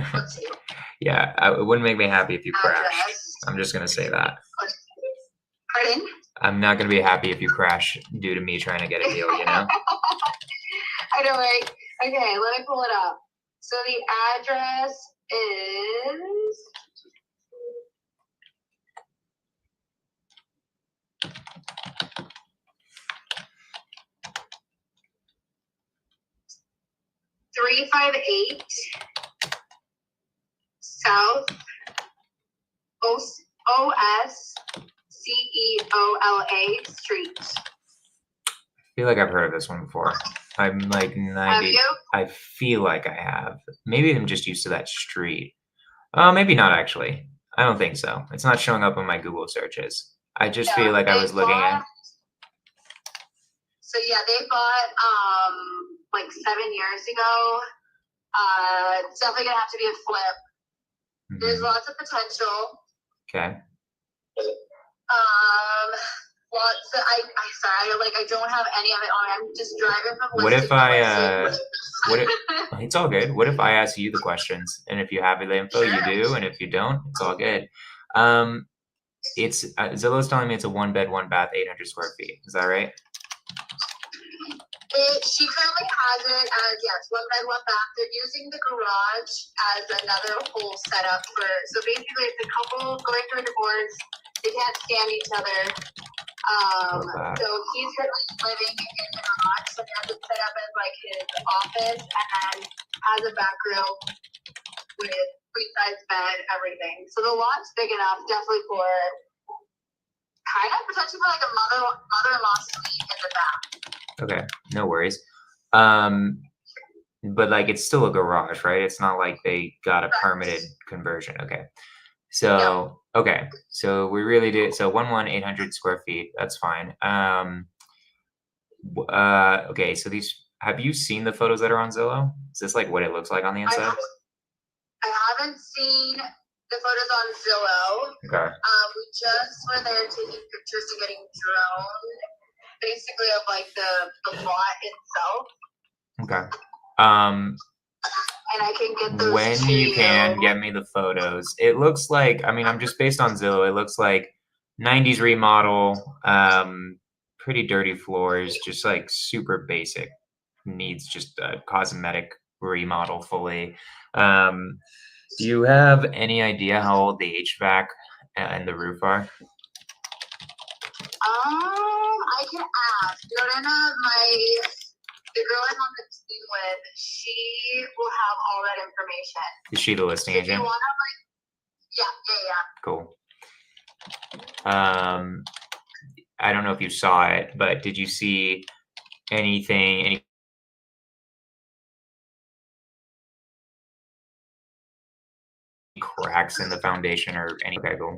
And let's see. Yeah, it wouldn't make me happy if you crashed. Address. I'm just gonna say that. Pardon? I'm not gonna be happy if you crash due to me trying to get a deal, you know? I know, right? Okay, let me pull it up. So the address is 358 South OSCEOLA Street. I feel like I've heard of this one before. I'm like 90. Have you? I feel like I have. Maybe I'm just used to that street. Maybe not actually. I don't think so. It's not showing up on my Google searches. I just feel like I was looking at. So yeah, they bought like 7 years ago. It's definitely gonna have to be a flip. There's lots of potential. Okay. Lots. I don't have any of it on. I'm just driving from What listing if to I listing. it's all good. What if I ask you the questions, and if you have the info, you Sure. do, and if you don't, it's all good. It's Zillow's telling me it's a 1 bed, 1 bath, 800 square feet. Is that right? She currently has it as 1 bed, 1 bath. They're using the garage as another whole setup for. So basically, it's a couple going through a divorce. They can't stand each other. So he's currently living in the garage. So he has it set up as like his office and has a back room with queen-size bed, everything. So the lot's big enough, definitely for kind of potentially for like a mother-in-law suite in the back. Okay, no worries. But like it's still a garage, right? It's not like they got a permitted conversion. Okay. So okay, so we really did. So 800 square feet. That's fine. Okay. So have you seen the photos that are on Zillow? Is this like what it looks like on the inside? I haven't seen the photos on Zillow. Okay. We just were there taking pictures and getting drone, basically of like the lot itself. Okay. And I can get those when to you can get me the photos. It looks like, I mean, I'm just based on Zillow. It looks like 90s remodel, pretty dirty floors, just like super basic. Needs just a cosmetic remodel fully. Do you have any idea how old the HVAC and the roof are? I can ask. Lorena, the girl I'm on the team with, she will have all that information. Is she the listing If you agent? want to, Cool. I don't know if you saw it, but did you see any cracks in the foundation or any? Okay, cool.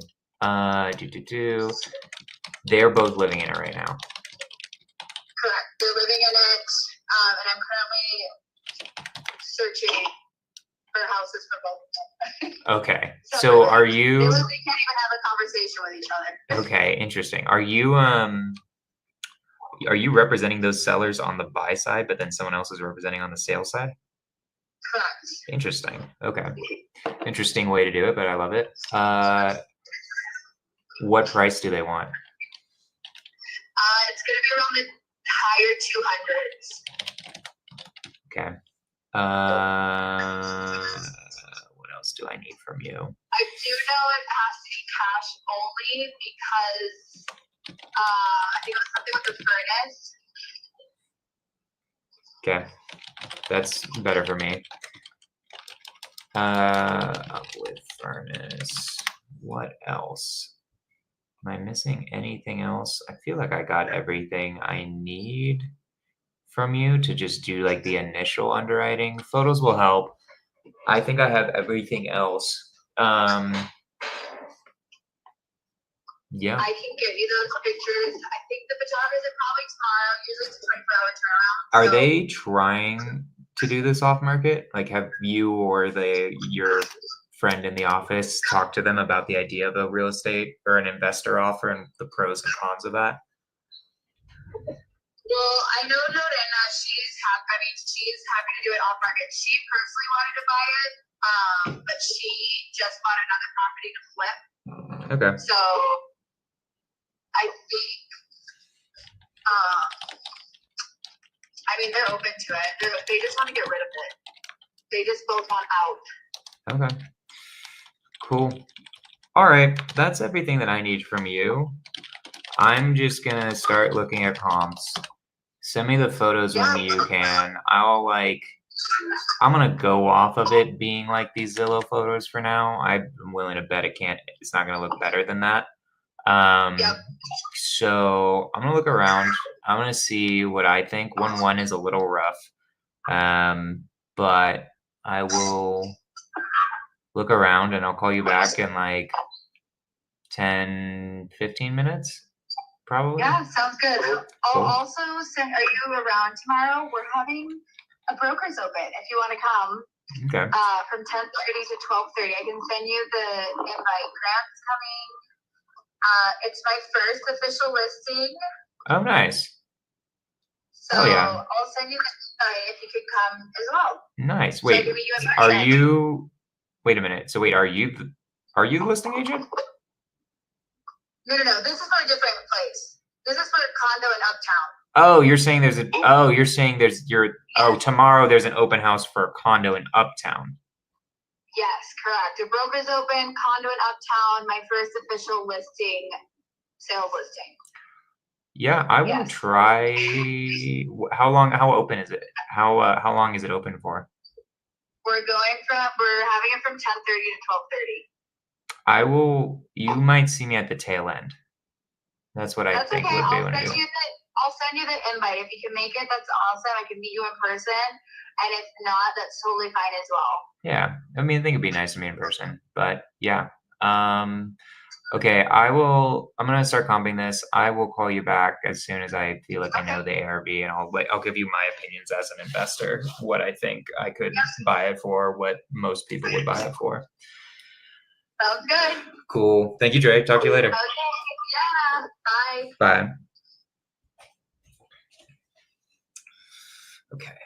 They're both living in it right now. correct. They're living in it, and I'm currently searching for houses for both of them. Okay, so are They you? literally can't even have a conversation with each other. Okay, interesting. Are you representing those sellers on the buy side, but then someone else is representing on the sale side? Correct. Interesting. Okay. Interesting way to do it, but I love it. What price do they want? It's going to be around the higher 200s. Okay. What else do I need from you? I do know it has to be cash only because I think it was something with the furnace. Okay. That's better for me. Up with furnace. What else? Am I missing anything else? I feel like I got everything I need from you to just do like the initial underwriting. Photos will help. I think I have everything else. Yeah. I can give you those pictures. I think the photographers are probably tomorrow. Usually it's a 24-hour turnaround. Are they trying to do this off market? Like, have you or your friend in the office talked to them about the idea of a real estate or an investor offer and the pros and cons of that? Well, I know Lorena, she's happy to do it off market. She personally wanted to buy it, but she just bought another property to flip. Okay. So I think, they're open to it. They just want to get rid of it. They just both want out. Okay. Cool. All right. That's everything that I need from you. I'm just gonna start looking at comps. Send me the photos when you can. I'm gonna go off of it being like these Zillow photos for now. I'm willing to bet it's not gonna look better than that. Yep. So I'm gonna look around. I'm gonna see what I think. 1-1 is a little rough. But I will look around and I'll call you back in like 10, 15 minutes, probably. Yeah, sounds good. I'll Cool. also send. Are you around tomorrow? We're having a broker's open. If you want to come, Okay. from 10:30 to 12:30, I can send you the invite. Grant's coming. It's my first official listing. Oh, nice. So Oh, yeah. I'll send you the invite if you could come as well. Nice. So I Wait, can meet you in are person. you? Wait a minute. So wait, are you the listing agent? No. This is for a different place. This is for a condo in Uptown. Oh, you're saying tomorrow there's an open house for a condo in Uptown. Yes, correct. The broker's open, condo in Uptown. My first official listing, sales listing. Yeah, I will Yes. try. How open is it? How long is it open for? We're having it from 10:30 to 12:30. You might see me at the tail end. That's what I That's think okay. would be I'll when I send do. I'll send you the invite. If you can make it, that's awesome. I can meet you in person. And if not, that's totally fine as well. Yeah, I mean, I think it'd be nice to meet in person, but yeah. Okay, I'm gonna start comping this. I will call you back as soon as I feel like I know the ARV, and I'll give you my opinions as an investor, what I think I could buy it for, what most people would buy it for. Sounds good. Cool. Thank you, Dre. Talk to you later. Okay. Yeah. Bye. Bye. Okay.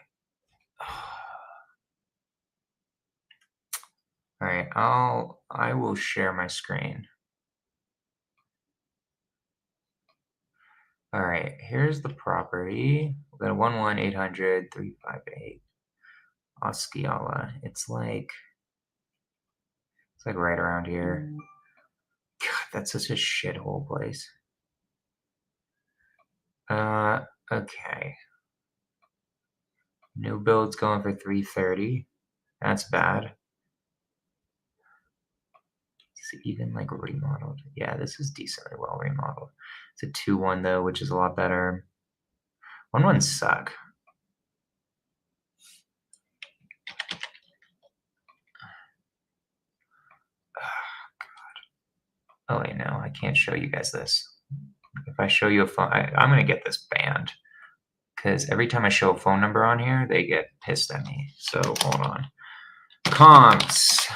All right, I will share my screen. All right, here's the property. We got 11800-358 Osceola. It's like It's like right around here. God, that's such a shithole place. Okay. New build's going for 330. That's bad. Is it even like remodeled? Yeah, this is decently well remodeled. It's a 2-1 though, which is a lot better. 1-1 suck. Oh wait, no, I can't show you guys this. If I show you a phone, I'm gonna get this banned because every time I show a phone number on here, they get pissed at me. So hold on. Comps.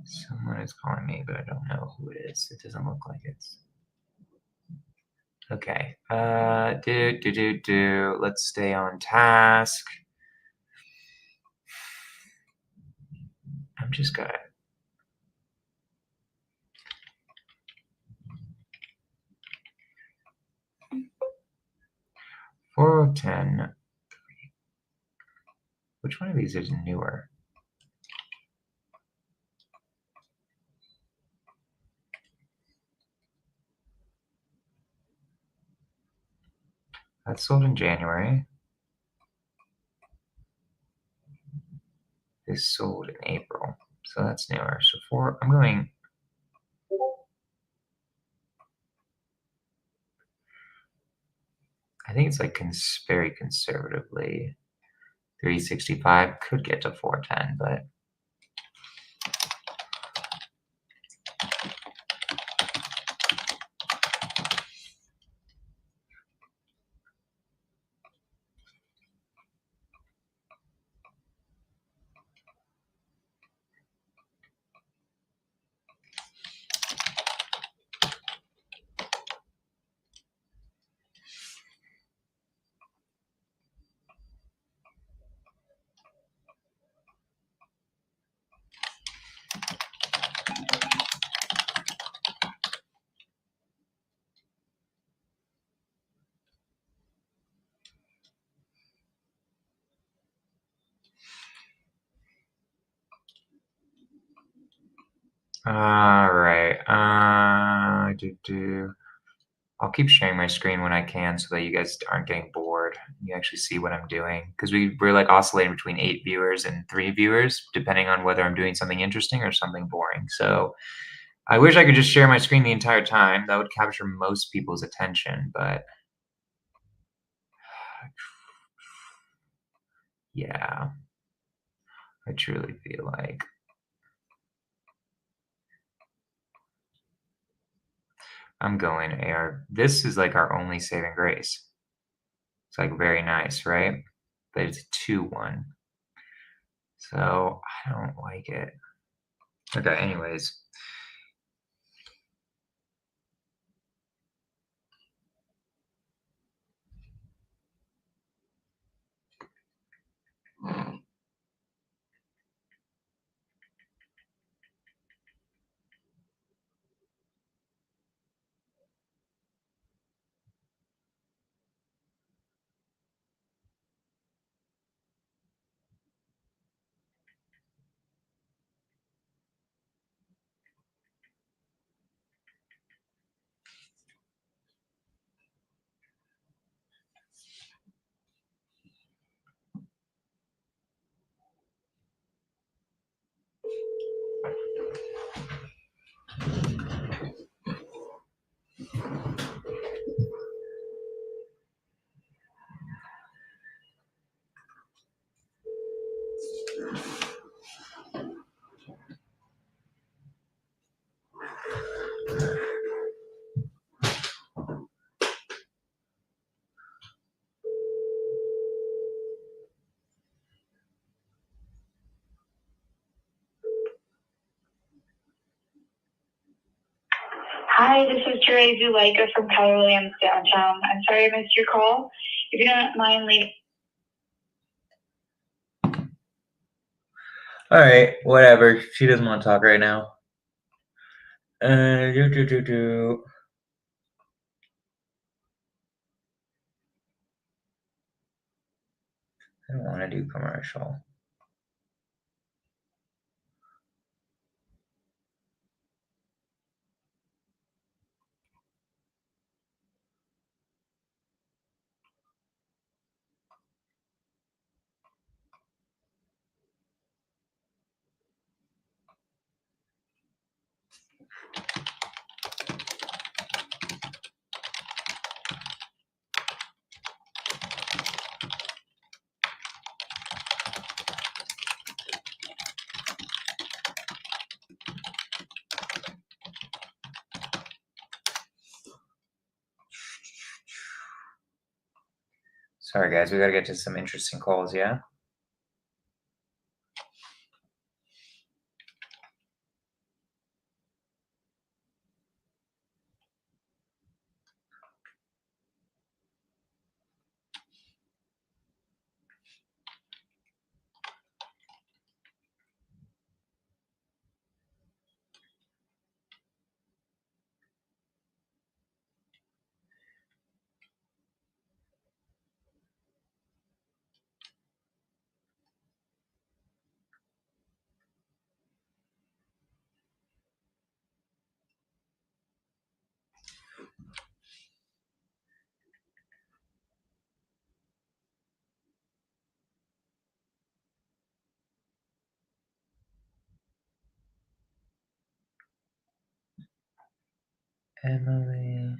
Someone is calling me, but I don't know who it is. It doesn't look like it's. Okay. Let's stay on task. I'm just gonna. Four 10. Which one of these is newer? That sold in January. This sold in April, so that's newer. So I'm going. I think it's like very conservatively 365 could get to 410, but all right. I'll keep sharing my screen when I can so that you guys aren't getting bored. You actually see what I'm doing because we're like oscillating between 8 viewers and 3 viewers, depending on whether I'm doing something interesting or something boring. So I wish I could just share my screen the entire time. That would capture most people's attention, but yeah, I truly feel like I'm going AR. This is like our only saving grace. It's like very nice, right? But it's a 2-1. So I don't like it. Okay, anyways. Hi, this is Dre Zuleika from Keller Williams downtown. I'm sorry I missed your call. If you don't mind leaving. All right, whatever. She doesn't want to talk right now. Do. I don't want to do commercial. Sorry, guys, we gotta get to some interesting calls, yeah? Emily.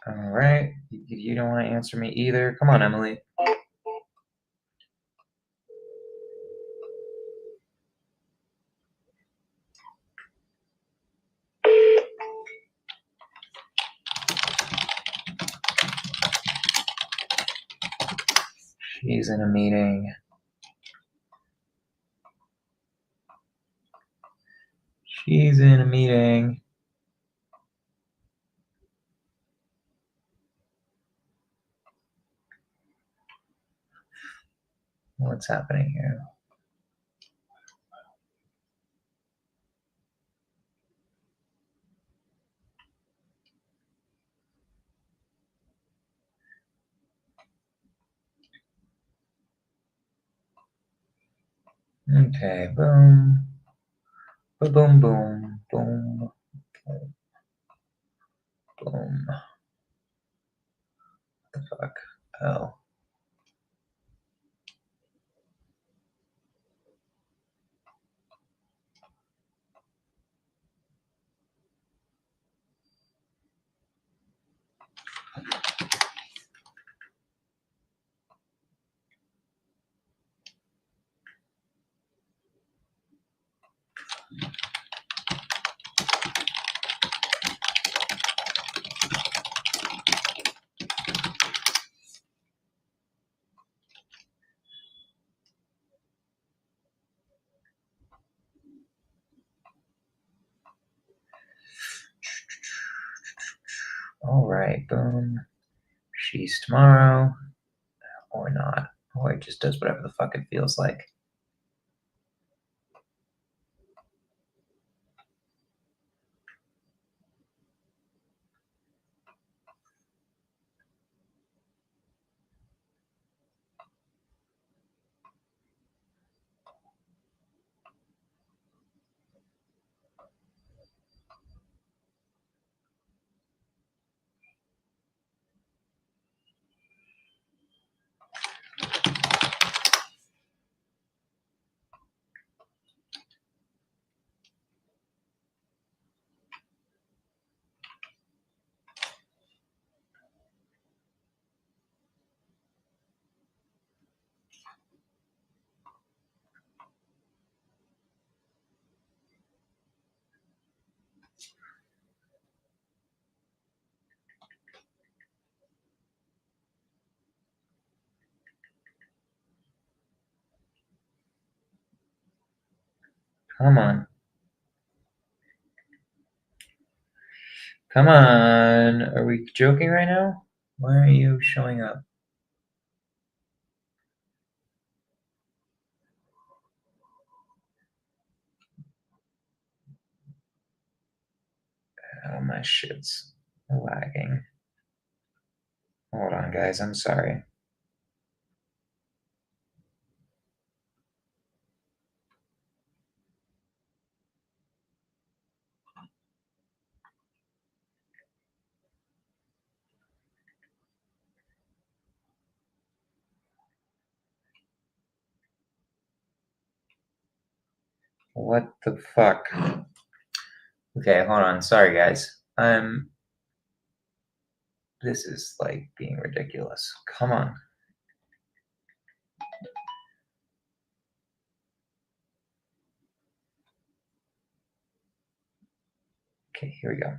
All right. You don't want to answer me either. Come on, Emily. She's in a meeting. She's in a meeting. What's happening here? Okay, boom. Boom, boom, boom, boom, boom, boom. What the fuck? Oh. All right, boom. She's tomorrow. Or not. Or it just does whatever the fuck it feels like. Come on. Come on. Are we joking right now? Why are you showing up? Oh, my shit's lagging. Hold on, guys. I'm sorry. What the fuck? Okay, hold on. Sorry, guys. This is like being ridiculous. Come on. Okay, here we go.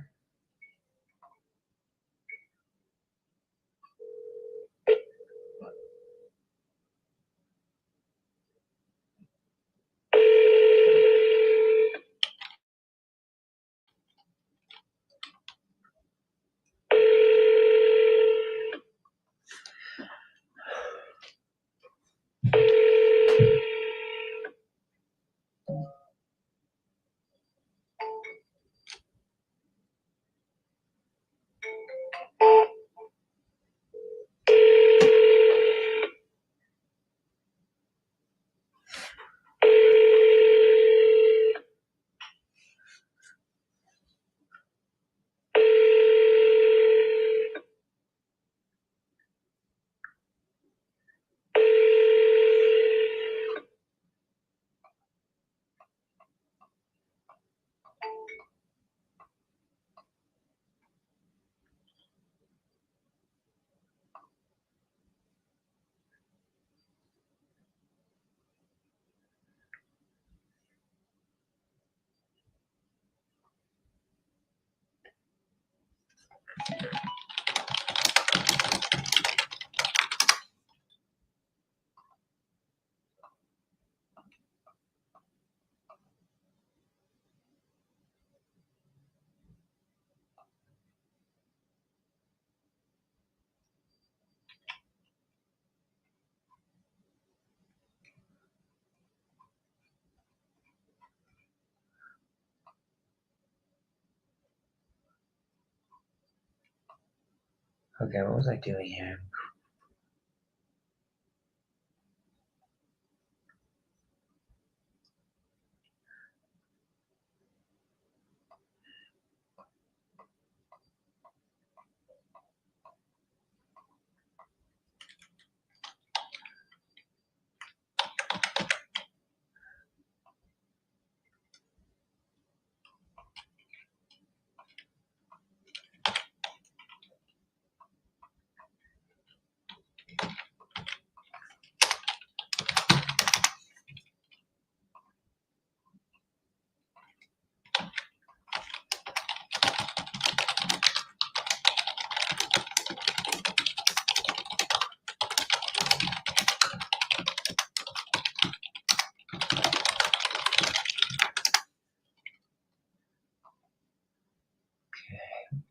Okay, what was I doing here?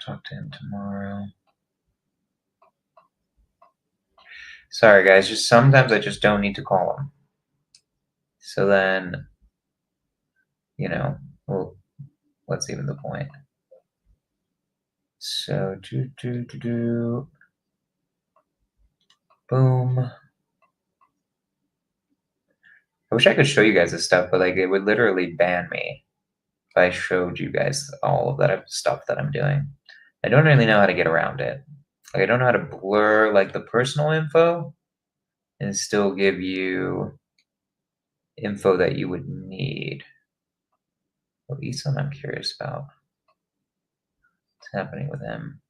Talk to him tomorrow. Sorry, guys. Just sometimes I just don't need to call him. So then, well, what's even the point? So boom. I wish I could show you guys this stuff, but like it would literally ban me if I showed you guys all of that stuff that I'm doing. I don't really know how to get around it. Like I don't know how to blur like the personal info and still give you info that you would need. Well, Ethan, I'm curious about what's happening with him.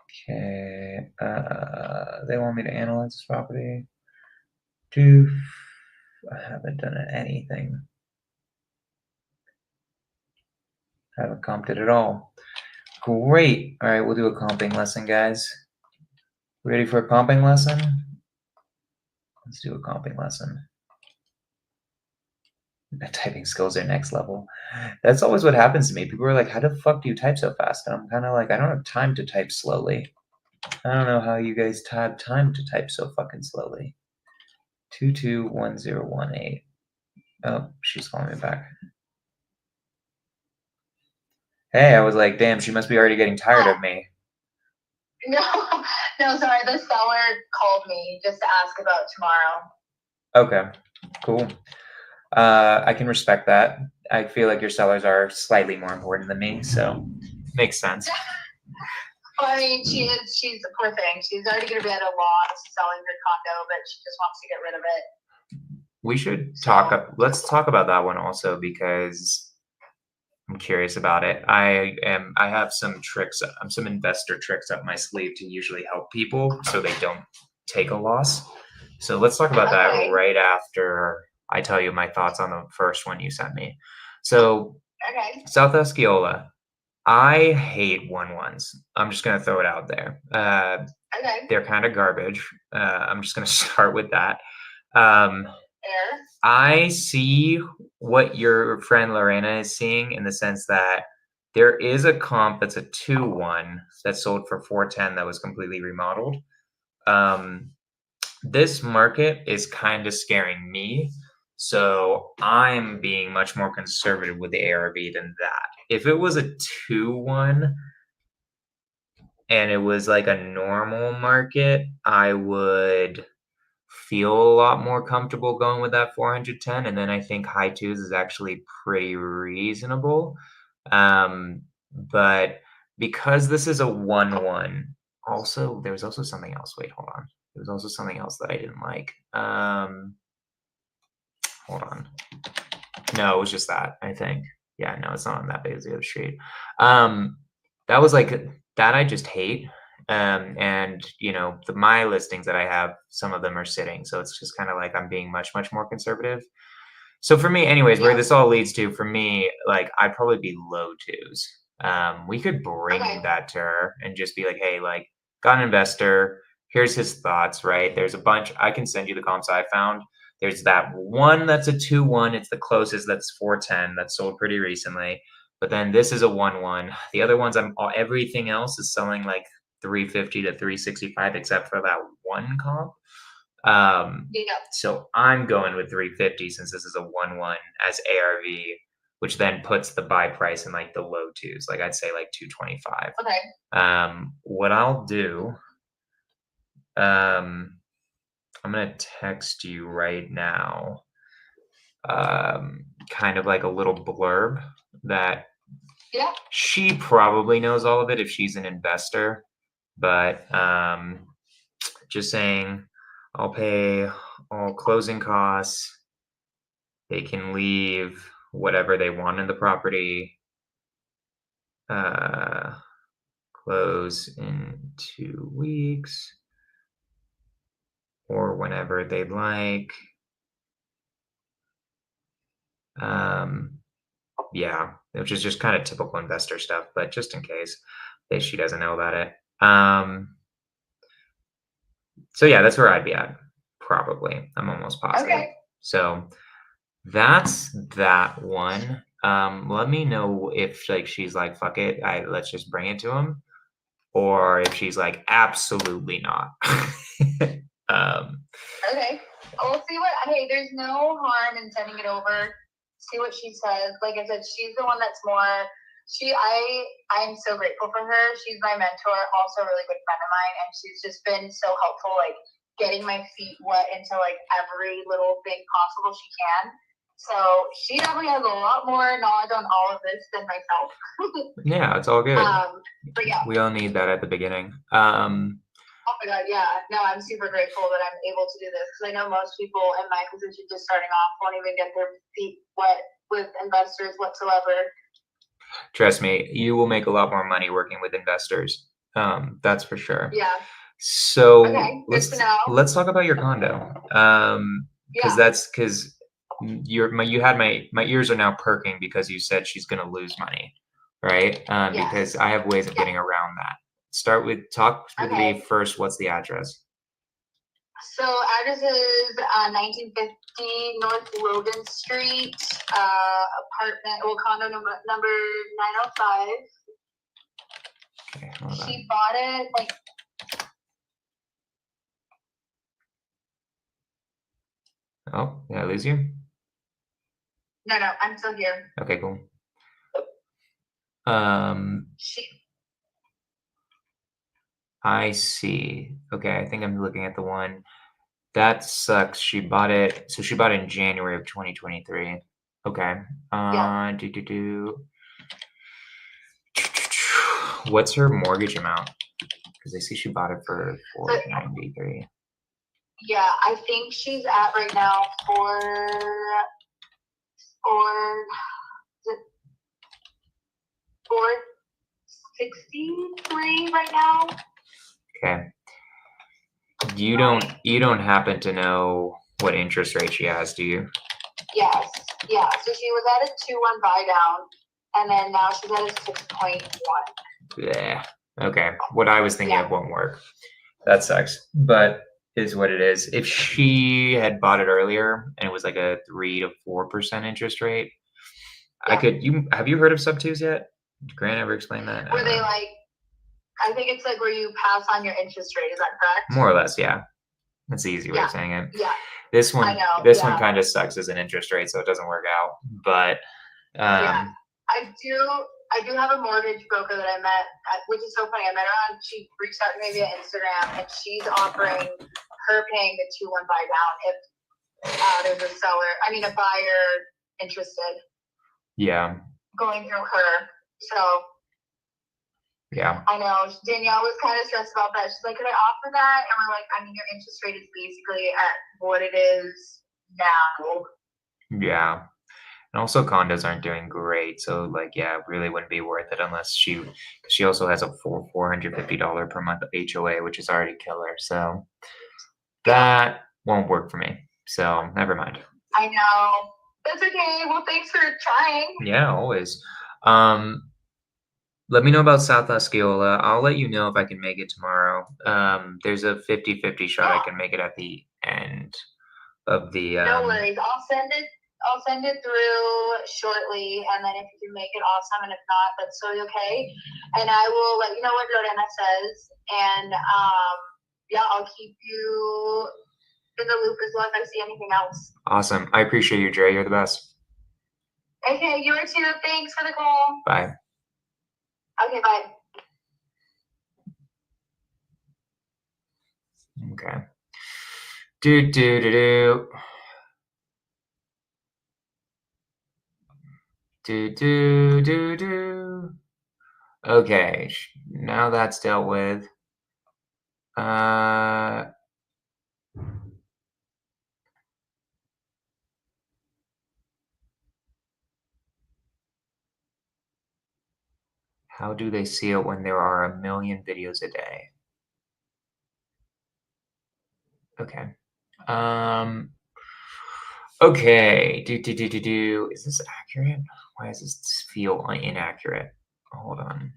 Okay. They want me to analyze this property. I haven't done anything. I haven't comped it at all. Great. All right, we'll do a comping lesson, guys. Ready for a comping lesson? Let's do a comping lesson. My typing skills are next level. That's always what happens to me. People are like, how the fuck do you type so fast? And I'm kind of like, I don't have time to type slowly. I don't know how you guys have time to type so fucking slowly. 221018. Oh, she's calling me back. Hey, I was like, damn, she must be already getting tired of me. No, no, sorry. The seller called me just to ask about tomorrow. Okay, cool. I can respect that. I feel like your sellers are slightly more important than me, so makes sense. I mean, she's a poor thing. She's already going to be at a loss selling her condo, but she just wants to get rid of it. We should talk. Let's talk about that one also because I'm curious about it. I have some tricks, some investor tricks up my sleeve to usually help people so they don't take a loss. So let's talk about that right after I tell you my thoughts on the first one you sent me. So South Osceola, I hate 1-1s. I'm just gonna throw it out there. They're kind of garbage. I'm just gonna start with that. I see what your friend Lorena is seeing in the sense that there is a comp that's a 2-1 that sold for 410 that was completely remodeled. This market is kind of scaring me, so I'm being much more conservative with the ARV than that. If it was a 2-1 and it was like a normal market, I would feel a lot more comfortable going with that 410, and then I think high twos is actually pretty reasonable. But because this is a 1-1, also there was also something else. Wait, hold on. There was also something else that I didn't like. Hold on. No, it was just that, I think. Yeah, no, it's not on that big of the other street. That was like that I just hate. And you know, my listings that I have, some of them are sitting, so it's just kind of like I'm being much more conservative. So for me, anyways, where this all leads to, for me, like I'd probably be low twos. We could bring that to her and just be like, hey, like, got an investor. Here's his thoughts, right? There's a bunch. I can send you the comps I found. There's that one that's a 2-1. It's the closest. That's 410. That sold pretty recently. But then this is a 1-1. The other ones, everything else is selling like 350 to 365, except for that one comp. So I'm going with 350 since this is a 1-1 as ARV, which then puts the buy price in like the low twos. Like I'd say like 225. What I'll do, I'm gonna text you right now, kind of like a little blurb that she probably knows all of it if she's an investor, but just saying I'll pay all closing costs. They can leave whatever they want in the property. Close in 2 weeks or whenever they'd like. Yeah, which is just kind of typical investor stuff, but just in case she doesn't know about it. So yeah, that's where I'd be at, probably. I'm almost positive. So that's that one. Let me know if like she's like, fuck it, let's just bring it to him, or if she's like, absolutely not. We'll see what. Hey, there's no harm in sending it over. See what she says. Like I said, she's the one that's more. I'm so grateful for her. She's my mentor, also a really good friend of mine, and she's just been so helpful, like getting my feet wet into like every little thing possible she can. So she definitely has a lot more knowledge on all of this than myself. Yeah, it's all good. But yeah, we all need that at the beginning. Oh my God, yeah. No, I'm super grateful that I'm able to do this because I know most people in my position just starting off won't even get their feet wet with investors whatsoever. Trust me, you will make a lot more money working with investors. That's for sure. Yeah. So Okay, good to know. let's talk about your condo. Because you had my ears are now perking because you said she's gonna lose money, right? Yes. Because I have ways of getting around that. Talk with me Okay. first. What's the address? So address is 1950 North Logan Street, condo number 905. Okay, hold on. She bought it like. Oh, did I lose you? No, I'm still here. Okay, cool. She. I see. Okay, I think I'm looking at the one. That sucks. She bought it. So she bought it in January of 2023. Okay. Yeah. What's her mortgage amount? Because I see she bought it for 493. Yeah, I think she's at right now for 463 right now. Okay. You don't happen to know what interest rate she has, do you? Yes. Yeah. So she was at a 2-1 buy down, and then now she's at a 6.1. Yeah. Okay. What I was thinking of won't work. That sucks. But is what it is. If she had bought it earlier and it was like a 3 to 4% interest rate, have you heard of sub twos yet? Did Grant ever explain that? Were they like, I think it's like where you pass on your interest rate, is that correct? More or less, yeah. That's the easy way of saying it. Yeah. This one one kind of sucks as an interest rate, so it doesn't work out. But I do have a mortgage broker that I met, which is so funny. I met her she reached out to me via Instagram, and she's offering her paying the 2-1 buy down if there's a buyer interested. Yeah. Going through her. So yeah. I know Danielle was kind of stressed about that. She's like, could I offer that? And we're like, your interest rate is basically at what it is now. Yeah. And also condos aren't doing great. So like, yeah, it really wouldn't be worth it unless because she also has a $450 per month HOA, which is already killer. So that won't work for me. So never mind. I know. That's okay. Well, thanks for trying. Yeah, always. Let me know about South Osceola. I'll let you know if I can make it tomorrow. There's a 50-50 shot I can make it at the end of the no worries. I'll send it through shortly, and then if you can make it, awesome, and if not, that's totally okay. And I will let you know what Lorena says, and I'll keep you in the loop as well if I see anything else. Awesome. I appreciate you, Dre. You're the best. Okay, you are too. Thanks for the call. Bye. Okay, bye. Okay. Do. Okay, now that's dealt with. How do they see it when there are a million videos a day? Okay. Okay. Do. Is this accurate? Why does this feel inaccurate? Hold on.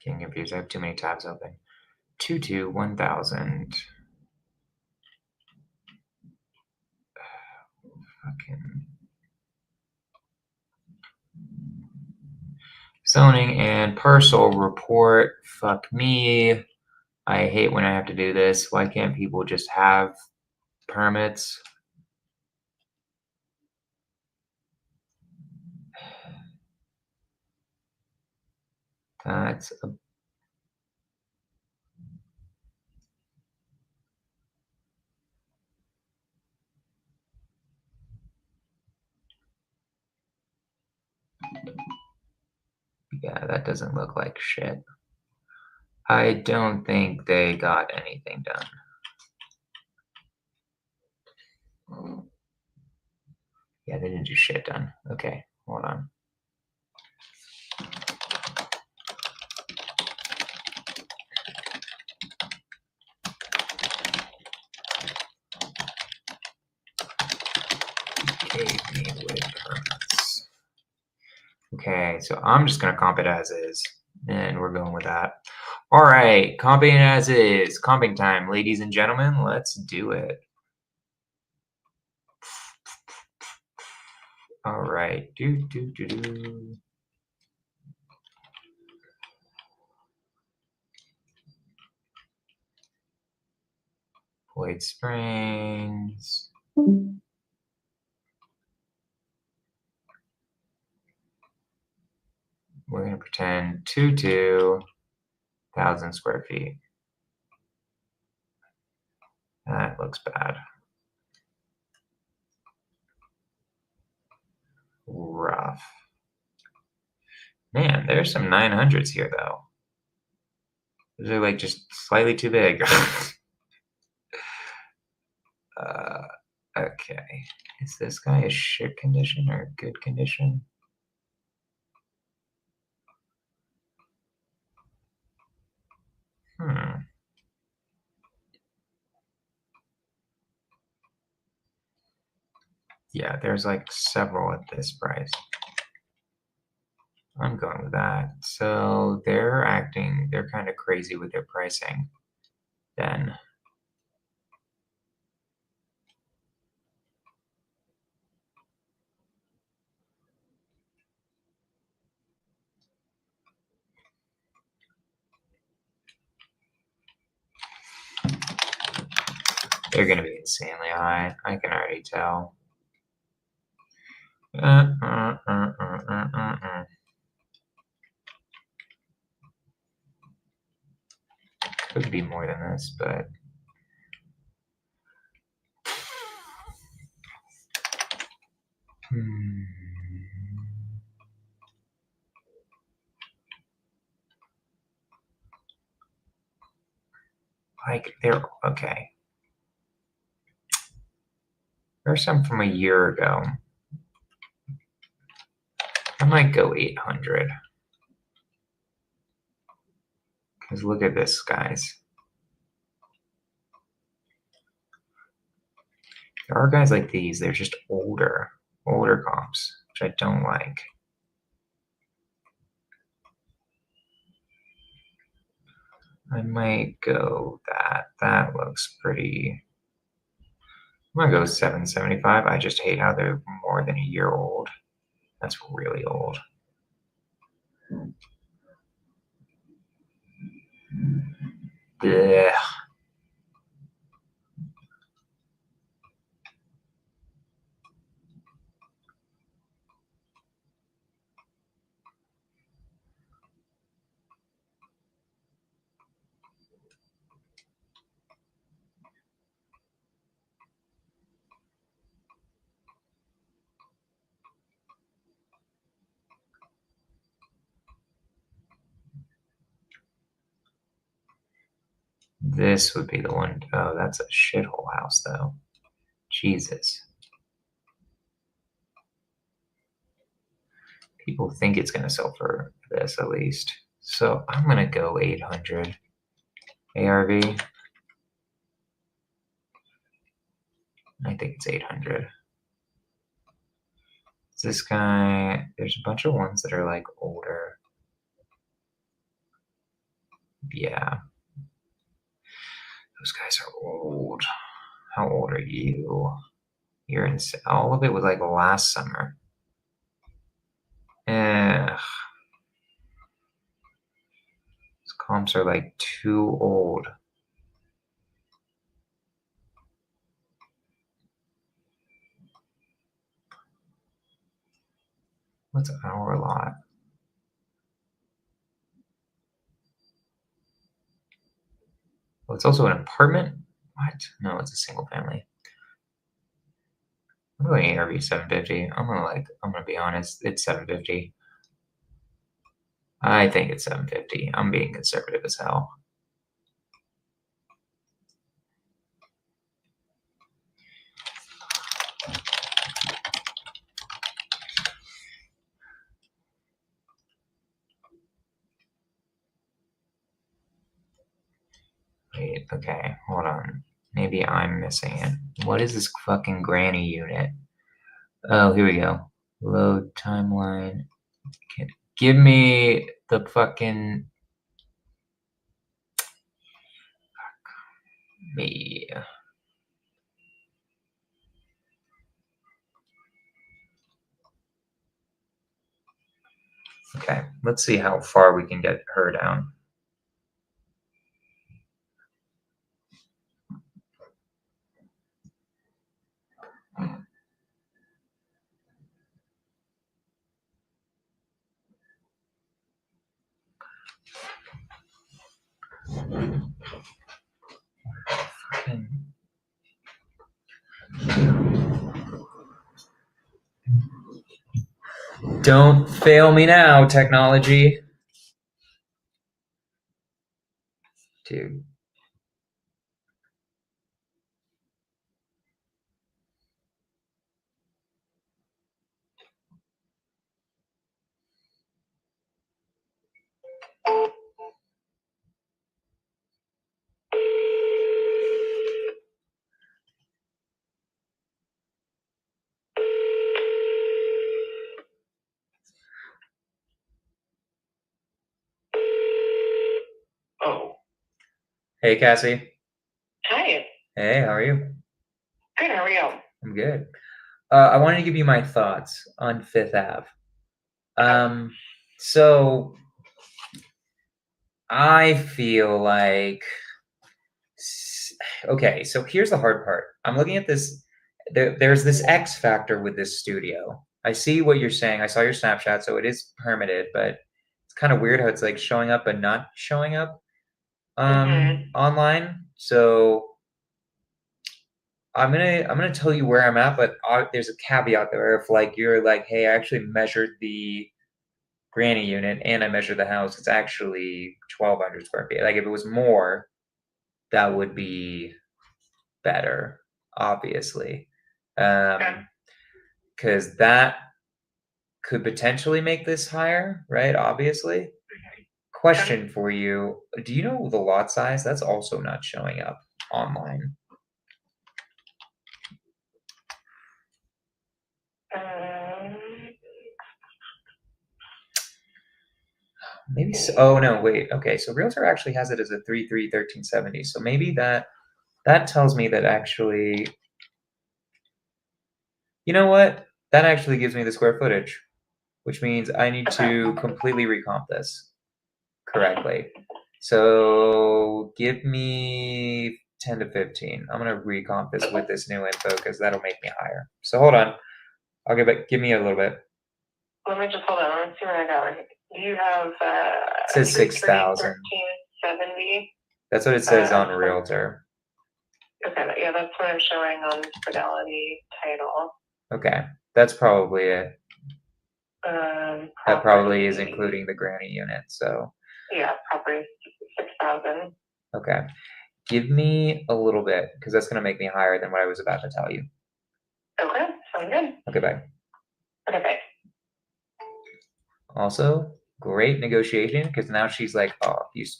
Getting confused. I have too many tabs open. 1000. Fucking zoning and parcel report. Fuck me. I hate when I have to do this. Why can't people just have permits? That's yeah, that doesn't look like shit. I don't think they got anything done. Yeah, they didn't do shit done. Okay, hold on. Gave me wood permits. Okay, so I'm just gonna comp it as is, and we're going with that. All right, comping as is. Comping time, ladies and gentlemen. Let's do it. All right. Void Springs. We're going to pretend 2,000 square feet. That looks bad. Rough. Man, there's some 900s here, though. Those are like just slightly too big. Okay. Is this guy a shit condition or a good condition? Yeah, there's like several at this price. I'm going with that. So they're kind of crazy with their pricing then. They're going to be insanely high. I can already tell. Could be more than this, but like they're okay. There's some from a year ago. I might go 800. Because look at this, guys. There are guys like these. They're just older comps, which I don't like. I might go that. That looks pretty. I'm gonna go 775. I just hate how they're more than a year old. That's really old. Blech. This would be the one. Oh, that's a shithole house, though. Jesus. People think it's going to sell for this, at least. So I'm going to go 800 ARV. I think it's 800. This guy, there's a bunch of ones that are like older. Yeah. Those guys are old. How old are you? You're in, all of it was like last summer. These comps are like too old. What's our lot? Oh, it's also an apartment? What? No, it's a single family. I'm going ARV 750. I'm gonna be honest, it's 750. I think it's 750. I'm being conservative as hell. Okay, hold on. Maybe I'm missing it. What is this fucking granny unit? Oh, here we go. Load timeline. Give me the fucking me. Okay, let's see how far we can get her down. Don't fail me now, technology. Dude. Oh, Hey, Cassie. Hi. Hey, how are you? Good. How are you? I'm good. I wanted to give you my thoughts on Fifth Ave. So I feel like, okay, so here's the hard part. I'm looking at this. There's this X factor with this studio. I see what you're saying. I saw your Snapchat, so it is permitted, but it's kind of weird how it's like showing up and not showing up online. So I'm gonna tell you where I'm at, but there's a caveat there. If like you're like, hey, I actually measured the granny unit and I measured the house, it's actually 1,200 square feet. Like if it was more, that would be better, obviously, because that could potentially make this higher, right? Obviously. Question for you: do you know the lot size? That's also not showing up online. Maybe so. Oh no, wait. Okay, so Realtor actually has it as a 3.3 1370. So maybe that tells me that actually, you know what? That actually gives me the square footage, which means I need to completely recomp this correctly. So give me 10 to 15. I'm gonna recomp this with this new info because that'll make me higher. So hold on. I'll give me a little bit. Let me just hold on. Let's see what I got. Do you have It says 6,000. 1370? That's what it says on Realtor. Okay, yeah, that's what I'm showing on Fidelity title. Okay, that's probably it. That probably is Property. including the granny unit. So Yeah, property 6,000. okay, give me a little bit because that's gonna make me higher than what I was about to tell you. Okay, sounds good. Okay, bye. Okay, bye. Also, great negotiation because now she's like, oh, he's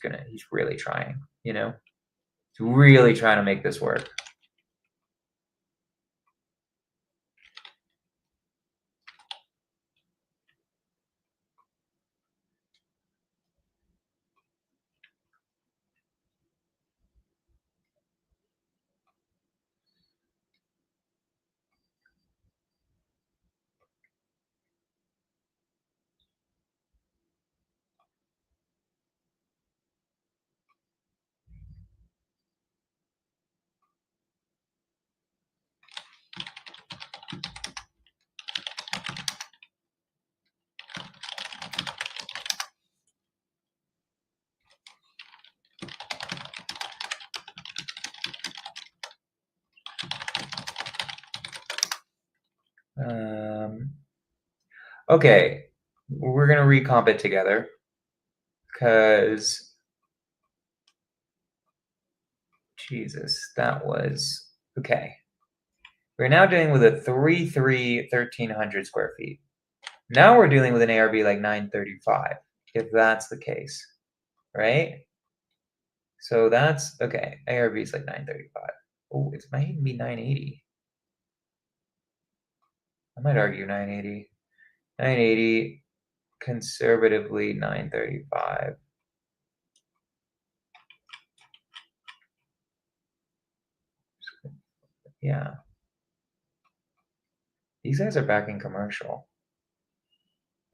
really trying, you know? He's really trying to make this work. Okay, we're gonna recomp it together because Jesus, that was okay. We're now dealing with a 3.3 1,300 square feet. Now we're dealing with an ARB like 935, if that's the case, right? So that's okay. ARV is like 935. Oh, it might even be 980. I might argue 980. 980, conservatively 935. Yeah. These guys are back in commercial,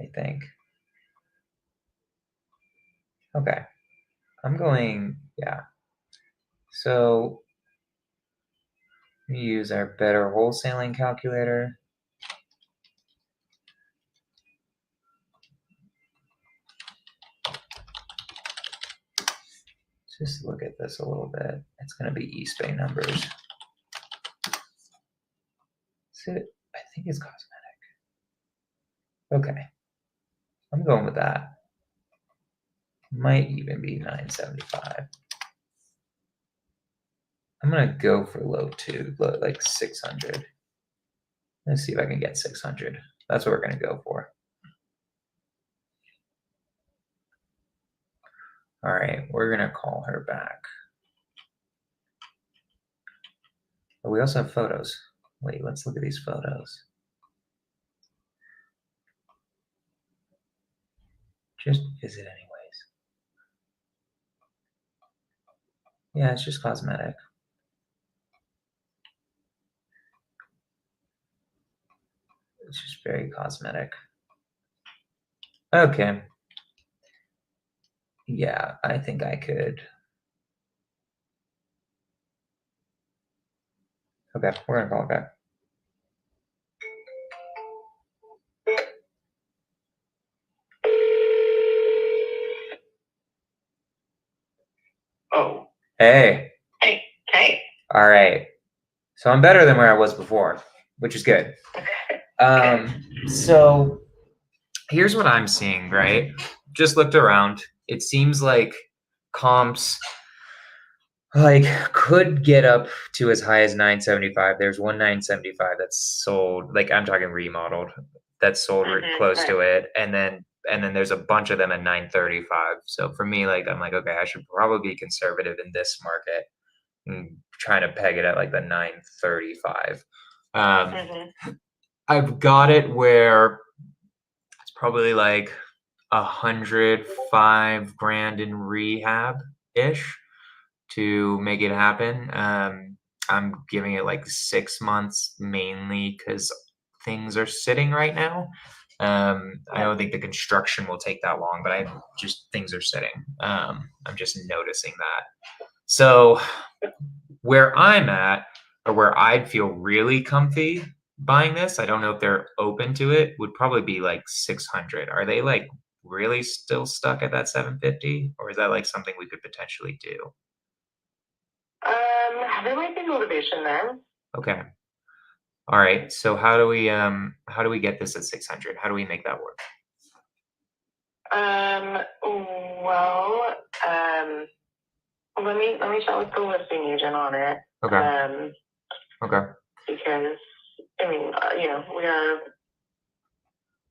I think. Okay. I'm going, yeah. So we use our better wholesaling calculator. Just look at this a little bit. It's going to be East Bay numbers. Is it? I think it's cosmetic. Okay. I'm going with that. Might even be 975. I'm going to go for low 2, like 600. Let's see if I can get 600. That's what we're going to go for. All right, we're going to call her back. But we also have photos. Wait, let's look at these photos. Just visit anyways. Yeah, it's just cosmetic. It's just very cosmetic. Okay. Yeah, I think I could. Okay, we're gonna call it back. Oh, Hey. Hey. All right. So I'm better than where I was before, which is good. So here's what I'm seeing, right? Just looked around. It seems like comps like could get up to as high as 975. There's one 975 that's sold, like I'm talking remodeled, that's sold close to it, and then there's a bunch of them at 935. So for me, like I'm like, okay, I should probably be conservative in this market and trying to peg it at like the 935. I've got it where it's probably like 105 grand in rehab ish to make it happen. I'm giving it like 6 months mainly because things are sitting right now. I don't think the construction will take that long, but things are sitting. I'm just noticing that. So where I'm at, or where I'd feel really comfy buying this, I don't know if they're open to it, would probably be like 600. Are they like really still stuck at that 750, or is that like something we could potentially do? There might be motivation there. Okay. All right. So how do we get this at 600? How do we make that work? Let me chat with the listing agent on it. Okay. Okay. Because I mean, we are.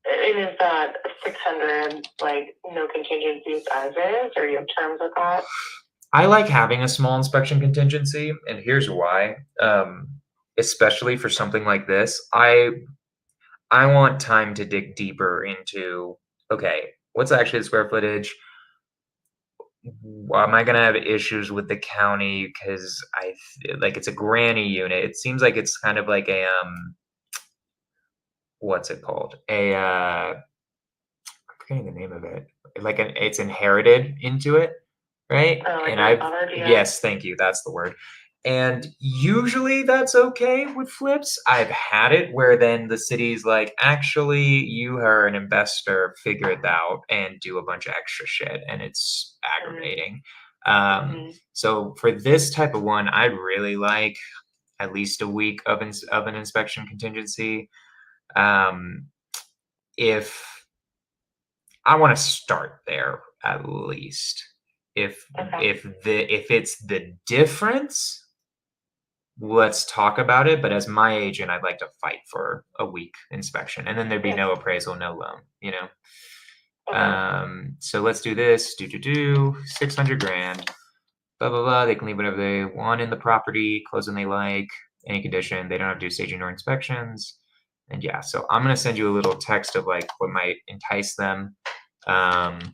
It is that 600 like no contingencies as is, or you have terms with that? I like having a small inspection contingency, and here's why. Especially for something like this, I want time to dig deeper into, okay, what's actually the square footage? Am I gonna have issues with the county because like it's a granny unit? It seems like it's kind of like a what's it called? I'm forgetting the name of it. Like it's inherited into it, right? Like And yes, thank you. That's the word. And usually that's okay with flips. I've had it where then the city's like, actually, you are an investor, figure it out and do a bunch of extra shit, and it's aggravating. So for this type of one, I'd really like at least a week of an inspection contingency. If I want to start there at least. If it's the difference, let's talk about it. But as my agent, I'd like to fight for a week inspection, and then there'd be no appraisal, no loan. So let's do this. 600 grand. blah, blah, blah. They can leave whatever they want in the property, close when they like, any condition. They don't have to do staging or inspections. And yeah, so I'm going to send you a little text of like what might entice them. And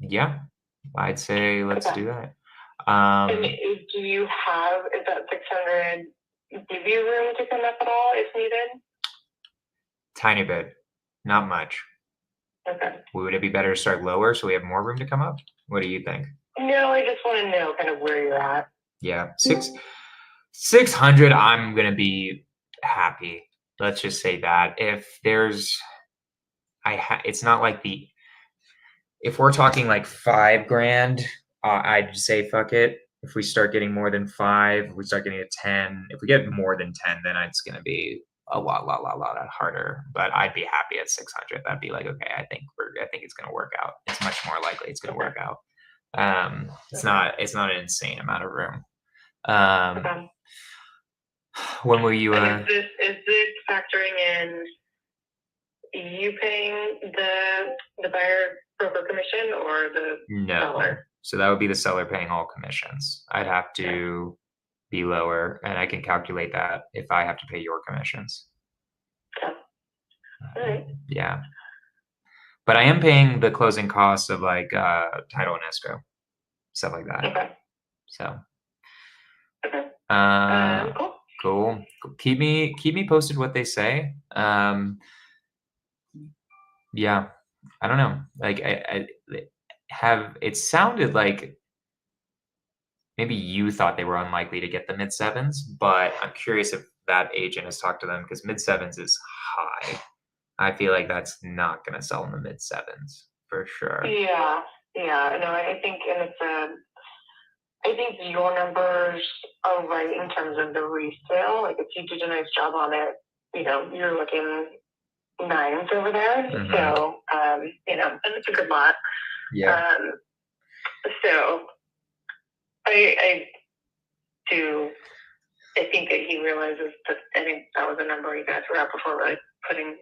yeah, I'd say let's do that. And do you have, is that 600 give you room to come up at all if needed? Tiny bit, not much. Okay. Would it be better to start lower so we have more room to come up? What do you think? No, I just want to know kind of where you're at. Yeah, 600. I'm gonna be happy. Let's just say that if there's, it's not like if we're talking like 5 grand, I'd say fuck it. If we start getting more than 5, if we start getting a 10. If we get more than 10, then it's gonna be a lot harder. But I'd be happy at 600. That'd be like, okay, I think it's gonna work out. It's much more likely it's gonna work out. It's not an insane amount of room. When will you? Is this factoring in you paying the buyer broker commission or the seller? So that would be the seller paying all commissions. I'd have to be lower, and I can calculate that if I have to pay your commissions. Okay. All right. Yeah, but I am paying the closing costs of like title and escrow, stuff like that. Okay. So. Okay. Cool. Cool. Keep me posted what they say. Yeah, I don't know. Like it sounded like maybe you thought they were unlikely to get the mid sevens, but I'm curious if that agent has talked to them because mid sevens is high. I feel like that's not going to sell in the mid sevens for sure. Yeah. No, I think, and I think your numbers are right in terms of the resale. Like if you did a nice job on it, you're looking 9s over there. Mhm. So, and it's a good lot. Yeah. So I think that he realizes that, I think that was a number you guys were at before, really putting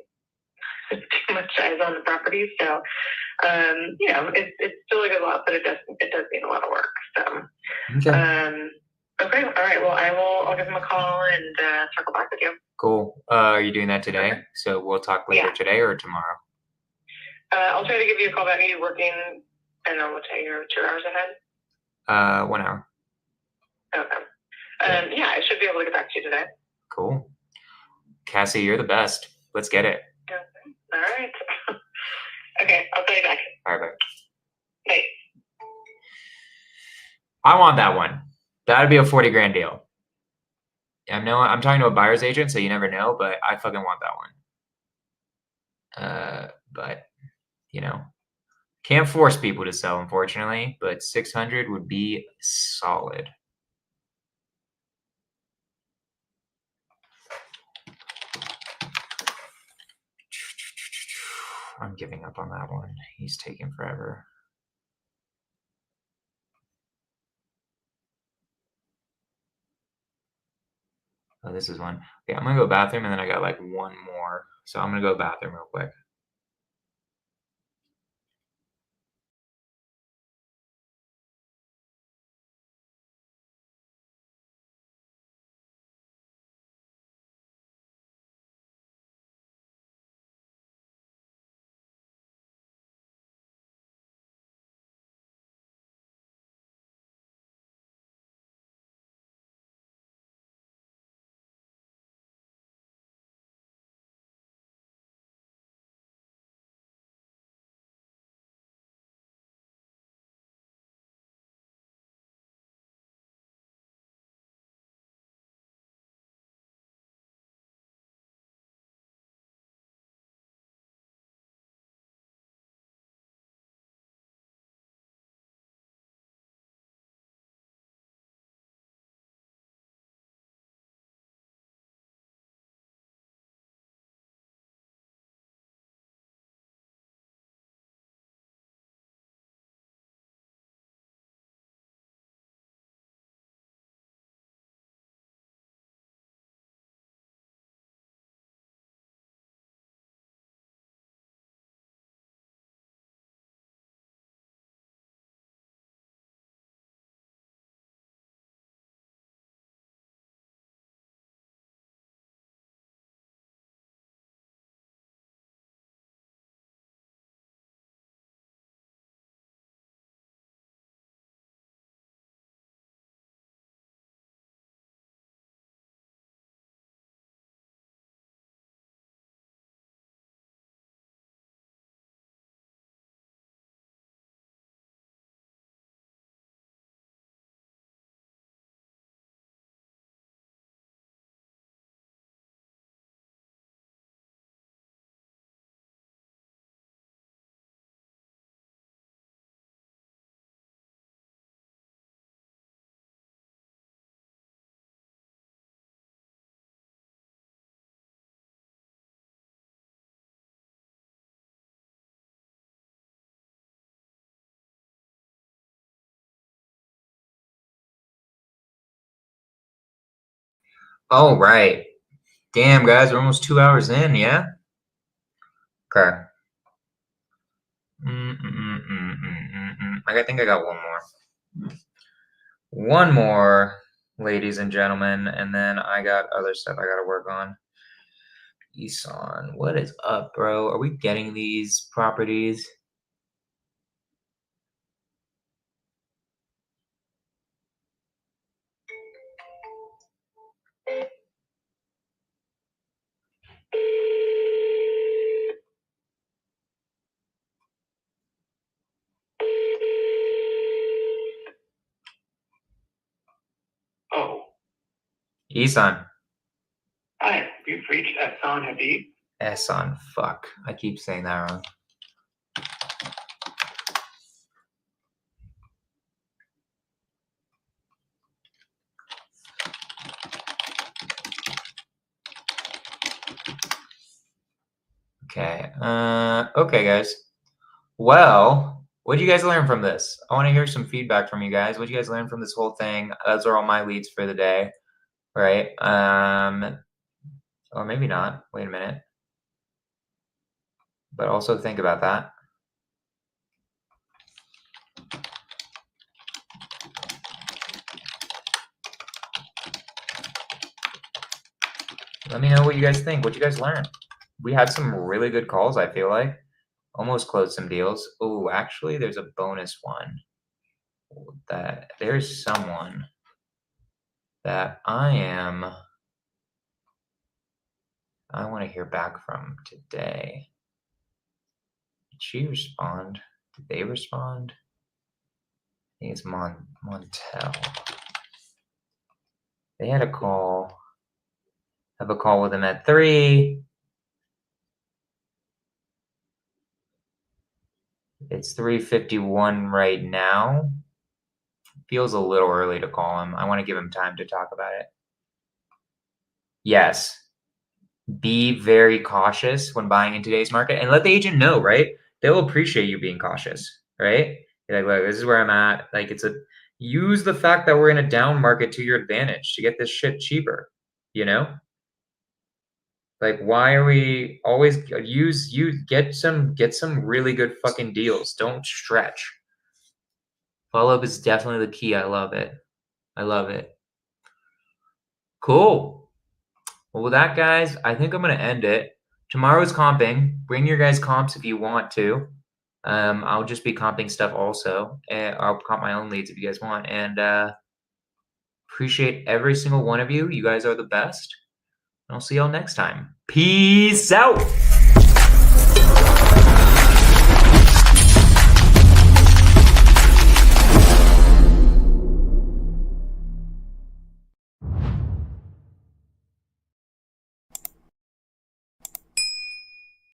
too much eyes on the property. So, it's still a good lot, but it does need a lot of work. So, okay. All right. Well, I'll give him a call and circle back with you. Cool. Are you doing that today? Okay. So we'll talk later today or tomorrow? I'll try to give you a call back. Are you working? And then we'll tell you 2 hours ahead. 1 hour. Okay. Yeah, I should be able to get back to you today. Cool. Cassie, you're the best. Let's get it. Okay. All right. Okay, I'll call you back. All right, bye. Bye. I want that one. That'd be a 40 grand deal. I'm talking to a buyer's agent, so you never know, but I fucking want that one. But can't force people to sell, unfortunately, but 600 would be solid. I'm giving up on that one. He's taking forever. Oh, this is one. Okay, I'm gonna go bathroom and then I got like one more. So I'm gonna go bathroom real quick. All right. Damn, guys, we're almost 2 hours in, yeah? Okay. I think I got one more. One more, ladies and gentlemen, and then I got other stuff I gotta work on. Isan, what is up, bro? Are we getting these properties? Oh, Isan. hi. You've reached Ehsan Habib. Ehsan, fuck. I keep saying that wrong. Okay. Okay, guys. Well, what did you guys learn from this? I want to hear some feedback from you guys. What did you guys learn from this whole thing? Those are all my leads for the day, right? Or maybe not. Wait a minute. But also think about that. Let me know what you guys think. What you guys learned. We had some really good calls, I feel like. Almost closed some deals. Oh, actually, there's a bonus one. That there's someone that I want to hear back from today. Did she respond? Did they respond? I think it's Montel. They had a call. Have a call with him at 3. It's 3:51 right now. Feels a little early to call him. I want to give him time to talk about it. Yes. Be very cautious when buying in today's market and let the agent know, right? They'll appreciate you being cautious, right? You're like, look, this is where I'm at. Like, use the fact that we're in a down market to your advantage to get this shit cheaper, you know? Like, why are we always get some really good fucking deals. Don't stretch. Follow-up is definitely the key. I love it. I love it. Cool. Well, with that, guys, I think I'm going to end it. Tomorrow's comping. Bring your guys' comps if you want to. I'll just be comping stuff also. I'll comp my own leads if you guys want. And appreciate every single one of you. You guys are the best. I'll see y'all next time. Peace out.